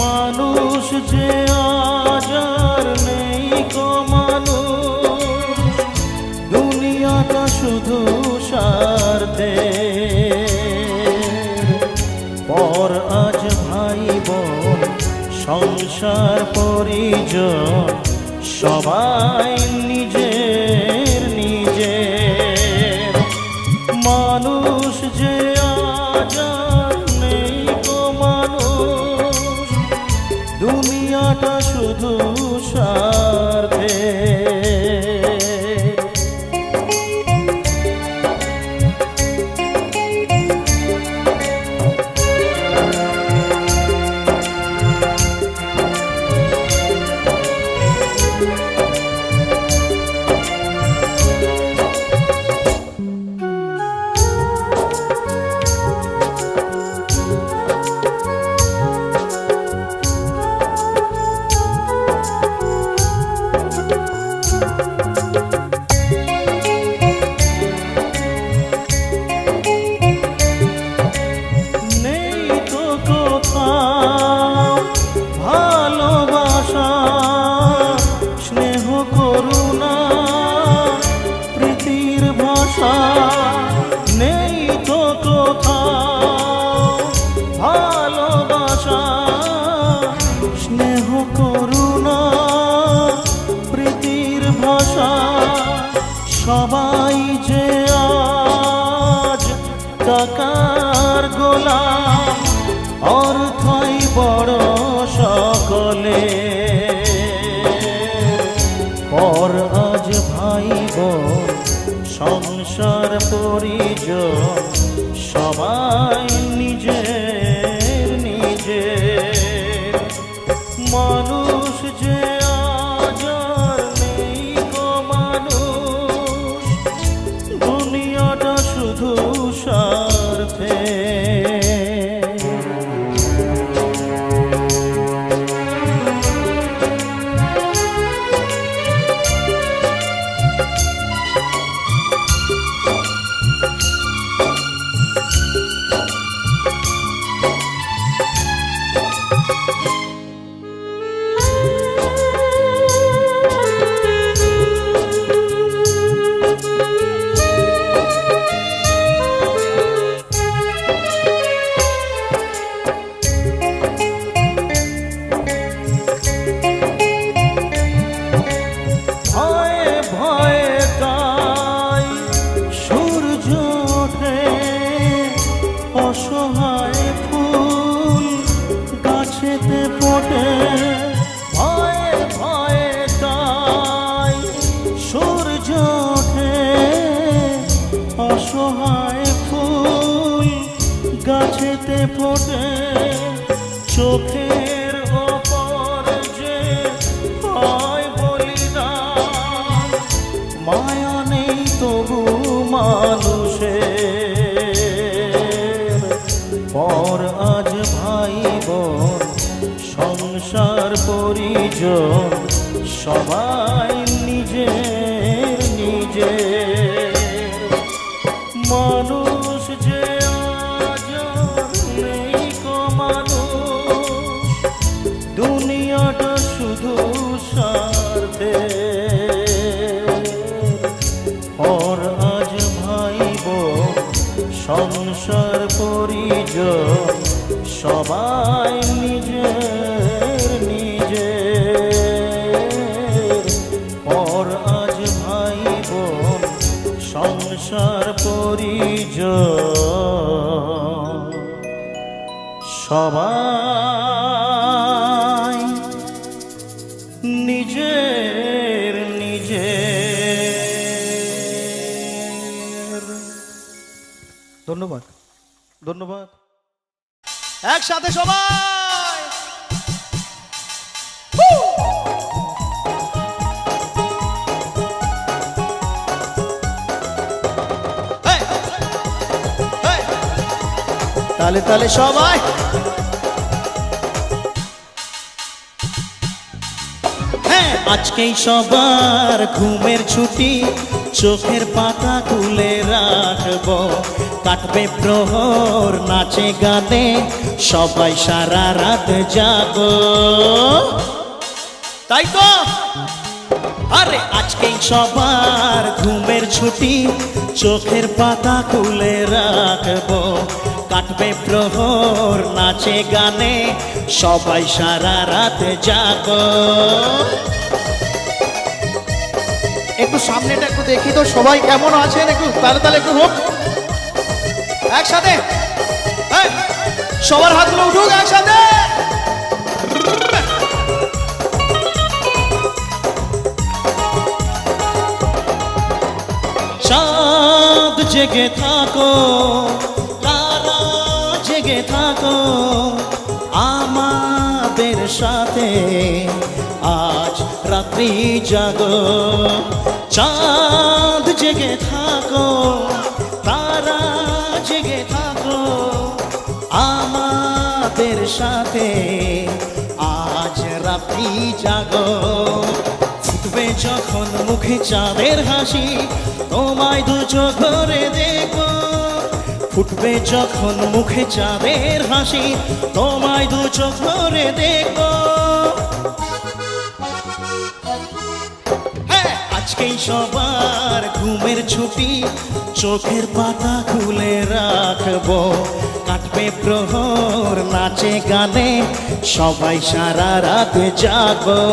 মানুষ সংসার পরিজন সবাই নিজের নিজের। মানুষ যে আজ আর নেই গো মানুষ, দুনিয়াটা শুধু স্বার্থে। নেই তো কোথাও ভালোবাসা, স্নেহ করুণা, প্রীতির ভাষা। সবাই যে আজ টাকার গোলাম, অর্থই বড় সকলে। পর আজ ভাই বোন সংসার পরিজন সবাই নিজের নিজের। মানুষ যে আজ আর নেই গো মানুষ, দুনিয়াটা শুধু স্বার্থে। অসহায় ফুল গাছেতে ফোটে, ভয়ে ভয়ে তাই সূর্য ওঠে। অসহায় ফুল গাছেতে ফোটে, চোখের ওপর যে হয় বলিদান, মায়া নেই তবু মানুষের। পর আজ ভাই বোন সংসার পরিজন সবাই নিজের নিজের। মানুষ যে আজ আর নেই গো মানুষ, দুনিয়াটা শুধু স্বার্থে। পর আজ ভাই বোন সংসার পরিজন সবাই নিজের নিজের। পর আজ ভাই বোন সংসার পরিজন সবাই নিজের নিজের। ধন্যবাদ ধন্যবাদ। একসাথে সবাই তালে তালে সবাই। হ্যাঁ, আজকেই সবার ঘুমের ছুটি, চোখের পাতা খুলে রাখবো। কাটবে প্রহর নাচে গানে, সবাই সারা রাত জাগো। তাই তো আরে আজকেই সবার ঘুমের ছুটি, চোখের পাতা খুলে রাখবো। কাটবে প্রহর নাচে গানে সবাই সারা রাত জাগো। একটু সামনেটা একটু দেখি তো সবাই কেমন আছেন, একটু তালে তালে একটু হোক একসাথে। হ্যাঁ, সবার হাতগুলো উঠুক একসাথে। চাঁদ জেগে থাকো, তারা জেগে থাকো আমাদের সাথে আজ রাত্রি জাগো। চাঁদ জেগে থাকো, তারা জেগে থাকো আমাদের সাথে আজ রাত্রি জাগো। ফুটবে যখন মুখে চাঁদের হাসি তোমায় দু চোখ ভরে দেখো। ফুটবে যখন মুখে চাঁদের হাসি তোমায় দু চোখ ভরে দেখো। হ্যাঁ, আজকেই সবার ঘুমের ছুটি, চোখের পাতা খুলে রাখবো। কাটবে প্রহর নাচে গানে সবাই সারা রাত জাগো।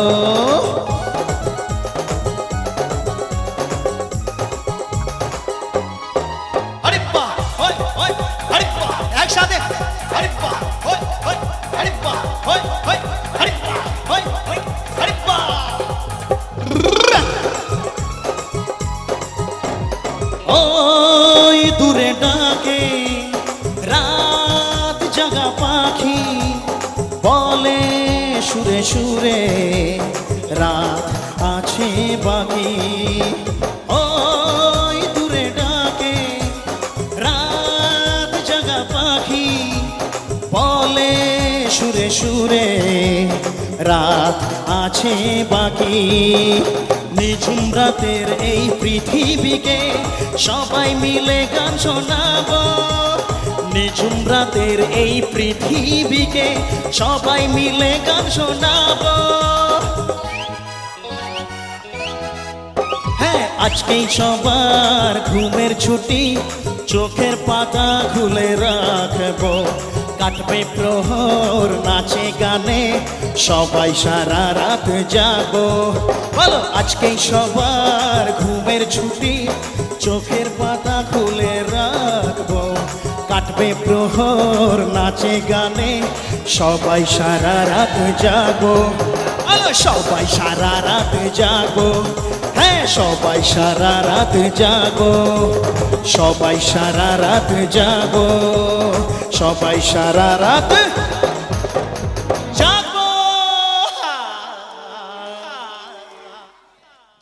একসাথে হরিপ্পা হই হই হরিপ্পা হই হই হরিপ্পা হই হই হরিপ্পা। ওই দূরে ডাকে রাত জাগা পাখি বলে সুরে সুরে রাত আছে বাকি। ওই দূরে ডাকে রাত জাগা পাখি বলে সুরে সুরে রাত আছে বাকি। নিঝুম রাতের এই পৃথিবীকে সবাই মিলে গান শোনাবো। নিঝুম রাতের এই পৃথিবীকে সবাই মিলে গান শোনাবো। হ্যাঁ, আজকেই সবার ঘুমের ছুটি, চোখের পাতা খুলে রাখবো। কাটবে প্রহর নাচে গানে সবাই সারা রাত জাগো। বলো, আজকেই সবার ঘুমের ছুটি, চোখের পাতা খুলে রাখবো। কাটবে প্রহর নাচে গানে সবাই সারা রাত জাগো। বলো, সবাই সারা রাত জাগো। হ্যাঁ, সবাই সারা রাত জাগো, সবাই সারা রাত জাগো, সবাই সারা রাত জাগো।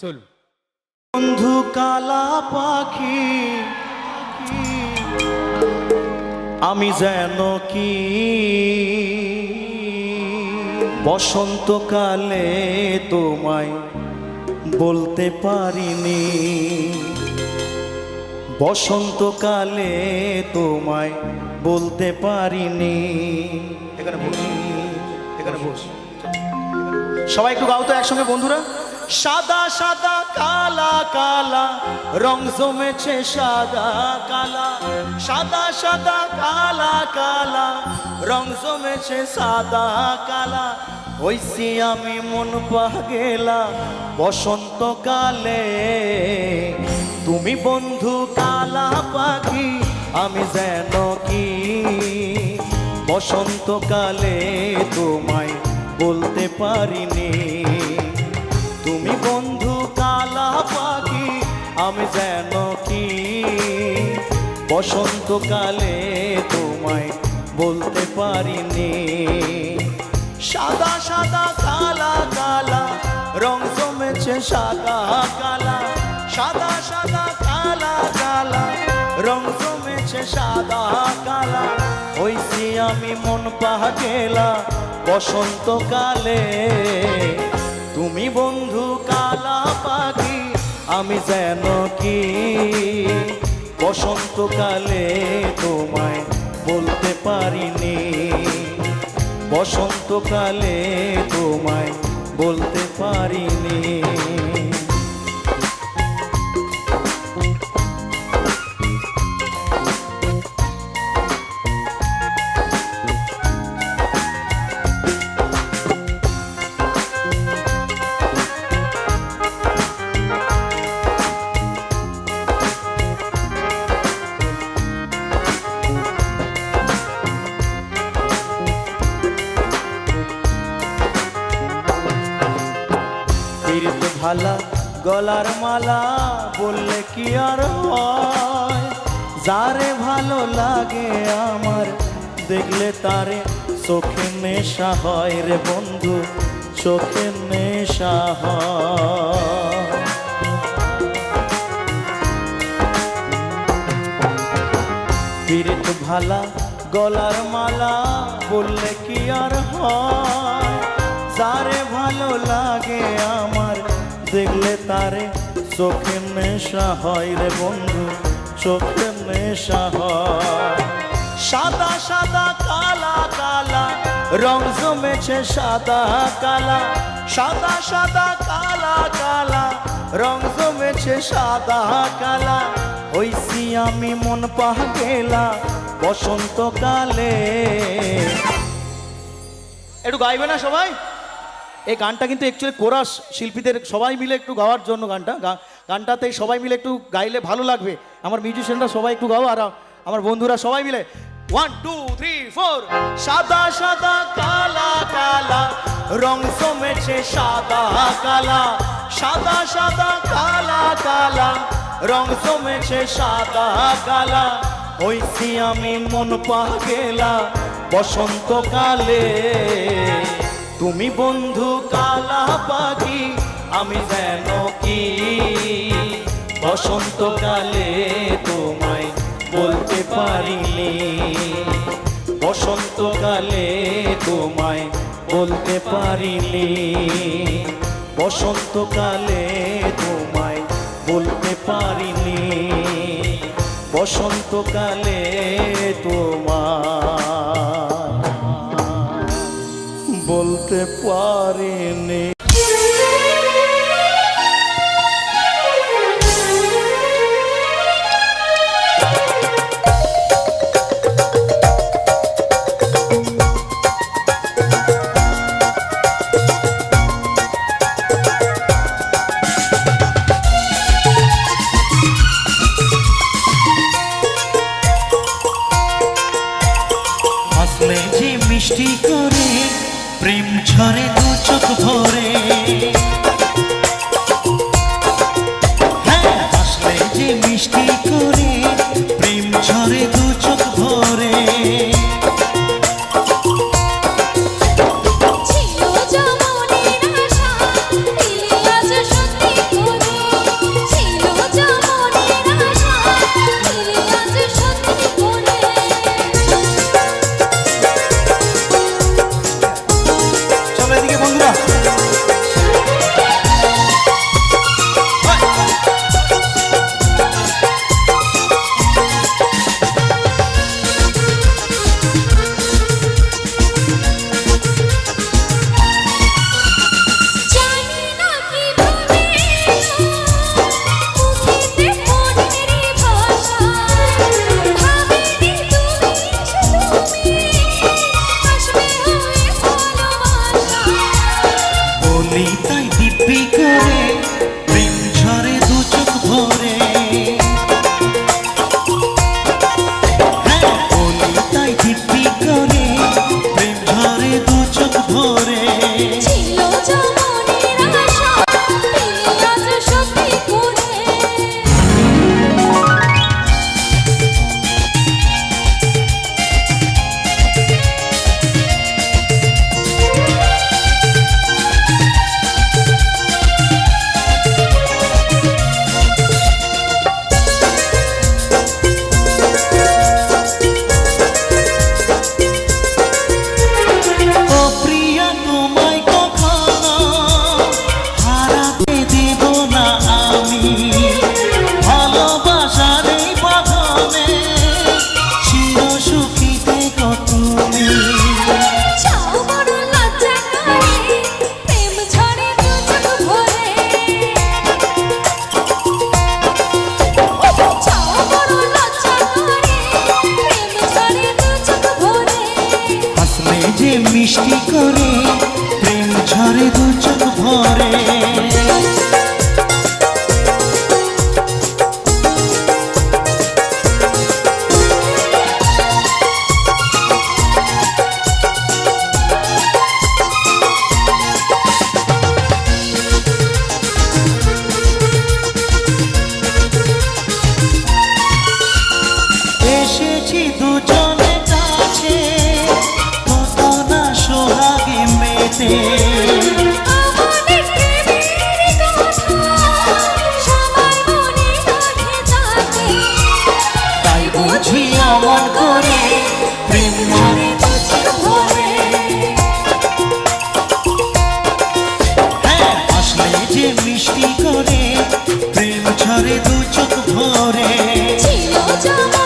চলুন। বন্ধু কালা পাখি আমি যেন কি বসন্তকালে তোমায় বলতে পারিনি। বসন্তকালে তোমায় বলতে পারিনি। এখানে বস, এখানে বস। সবাই একটু গাও তো একসঙ্গে বন্ধুরা। সাদা সাদা কালা কালা রং জমেছে সাদা কালা। সাদা সাদা কালা কালা রং জমেছে সাদা কালা। হইছি আমি মন পাগেলা বসন্তকালে। তুমি বন্ধু কালা পাখি আমি যেন কি বসন্তকালে তোমায় বলতে পারিনি। তুমি বন্ধু কালা পাখি আমি যেন কি বসন্তকালে তোমায় বলতে পারিনি। সাদা সাদা কালা কালা রং জমেছে সাদা কালা। সাদা সাদা কালা কালা রং জমেছে সাদা কালা। হইছি আমি মন পাগেলা বসন্তকালে। তুমি বন্ধু কালা পাখি আমি যেন কি বসন্তকালে তোমায় বলতে পারিনি। বসন্তকালে তোমায় বলতে পারিনি। ফিরত ভালা গলার মালা বললে কি আর হয়, যারে ভালো লাগে আমার দেখলে তারে চোখে নেশা হয় রে বন্ধু, চোখে নেশা হয়। ফিরত ভালা গলার মালা বললে কি আর হয়, যারে ভালো লাগে আমার দেখলে তারে চোখে নেশা হয় রে বন্ধু, চোখে নেশা হয়। সাদা সাদা কালা কালা রং জমেছে সাদা কালা, সাদা সাদা কালা কালা রং জমেছে সাদা কালা, হইছি আমি মন পাগেলা বসন্তকালে। একটু গাইবে না সবাই? এই গানটা কিন্তু অ্যাকচুয়ালি কোরাস শিল্পীদের সবাই মিলে একটু গাওয়ার জন্য গানটাতে সবাই মিলে একটু গাইলে ভালো লাগবে। আমার মিউজিশিয়ানরা সবাই একটু গাও, আর আমার বন্ধুরা সবাই মিলে 1 2 3 4। সাদা সাদা কালা কালা রং জমেছে সাদা কালা, সাদা সাদা কালা কালা রং জমেছে সাদা কালা, হইছি আমি মন পাগেলা বসন্তকালে। তুমি বন্ধু কালা পাখি আমি যেন কি, বসন্তকালে তোমায় বলতে পারিনি, বসন্তকালে তোমায় বলতে পারিনি, বসন্তকালে তোমায় বলতে পারিনি, বসন্তকালে তোমায় বলতে পারিনি। হাসলে যে মিষ্টি করে প্রেম ঝরে দু চোখ ভরে, করে প্রেম ঝরে দু চোখ ভরে ছিল জমা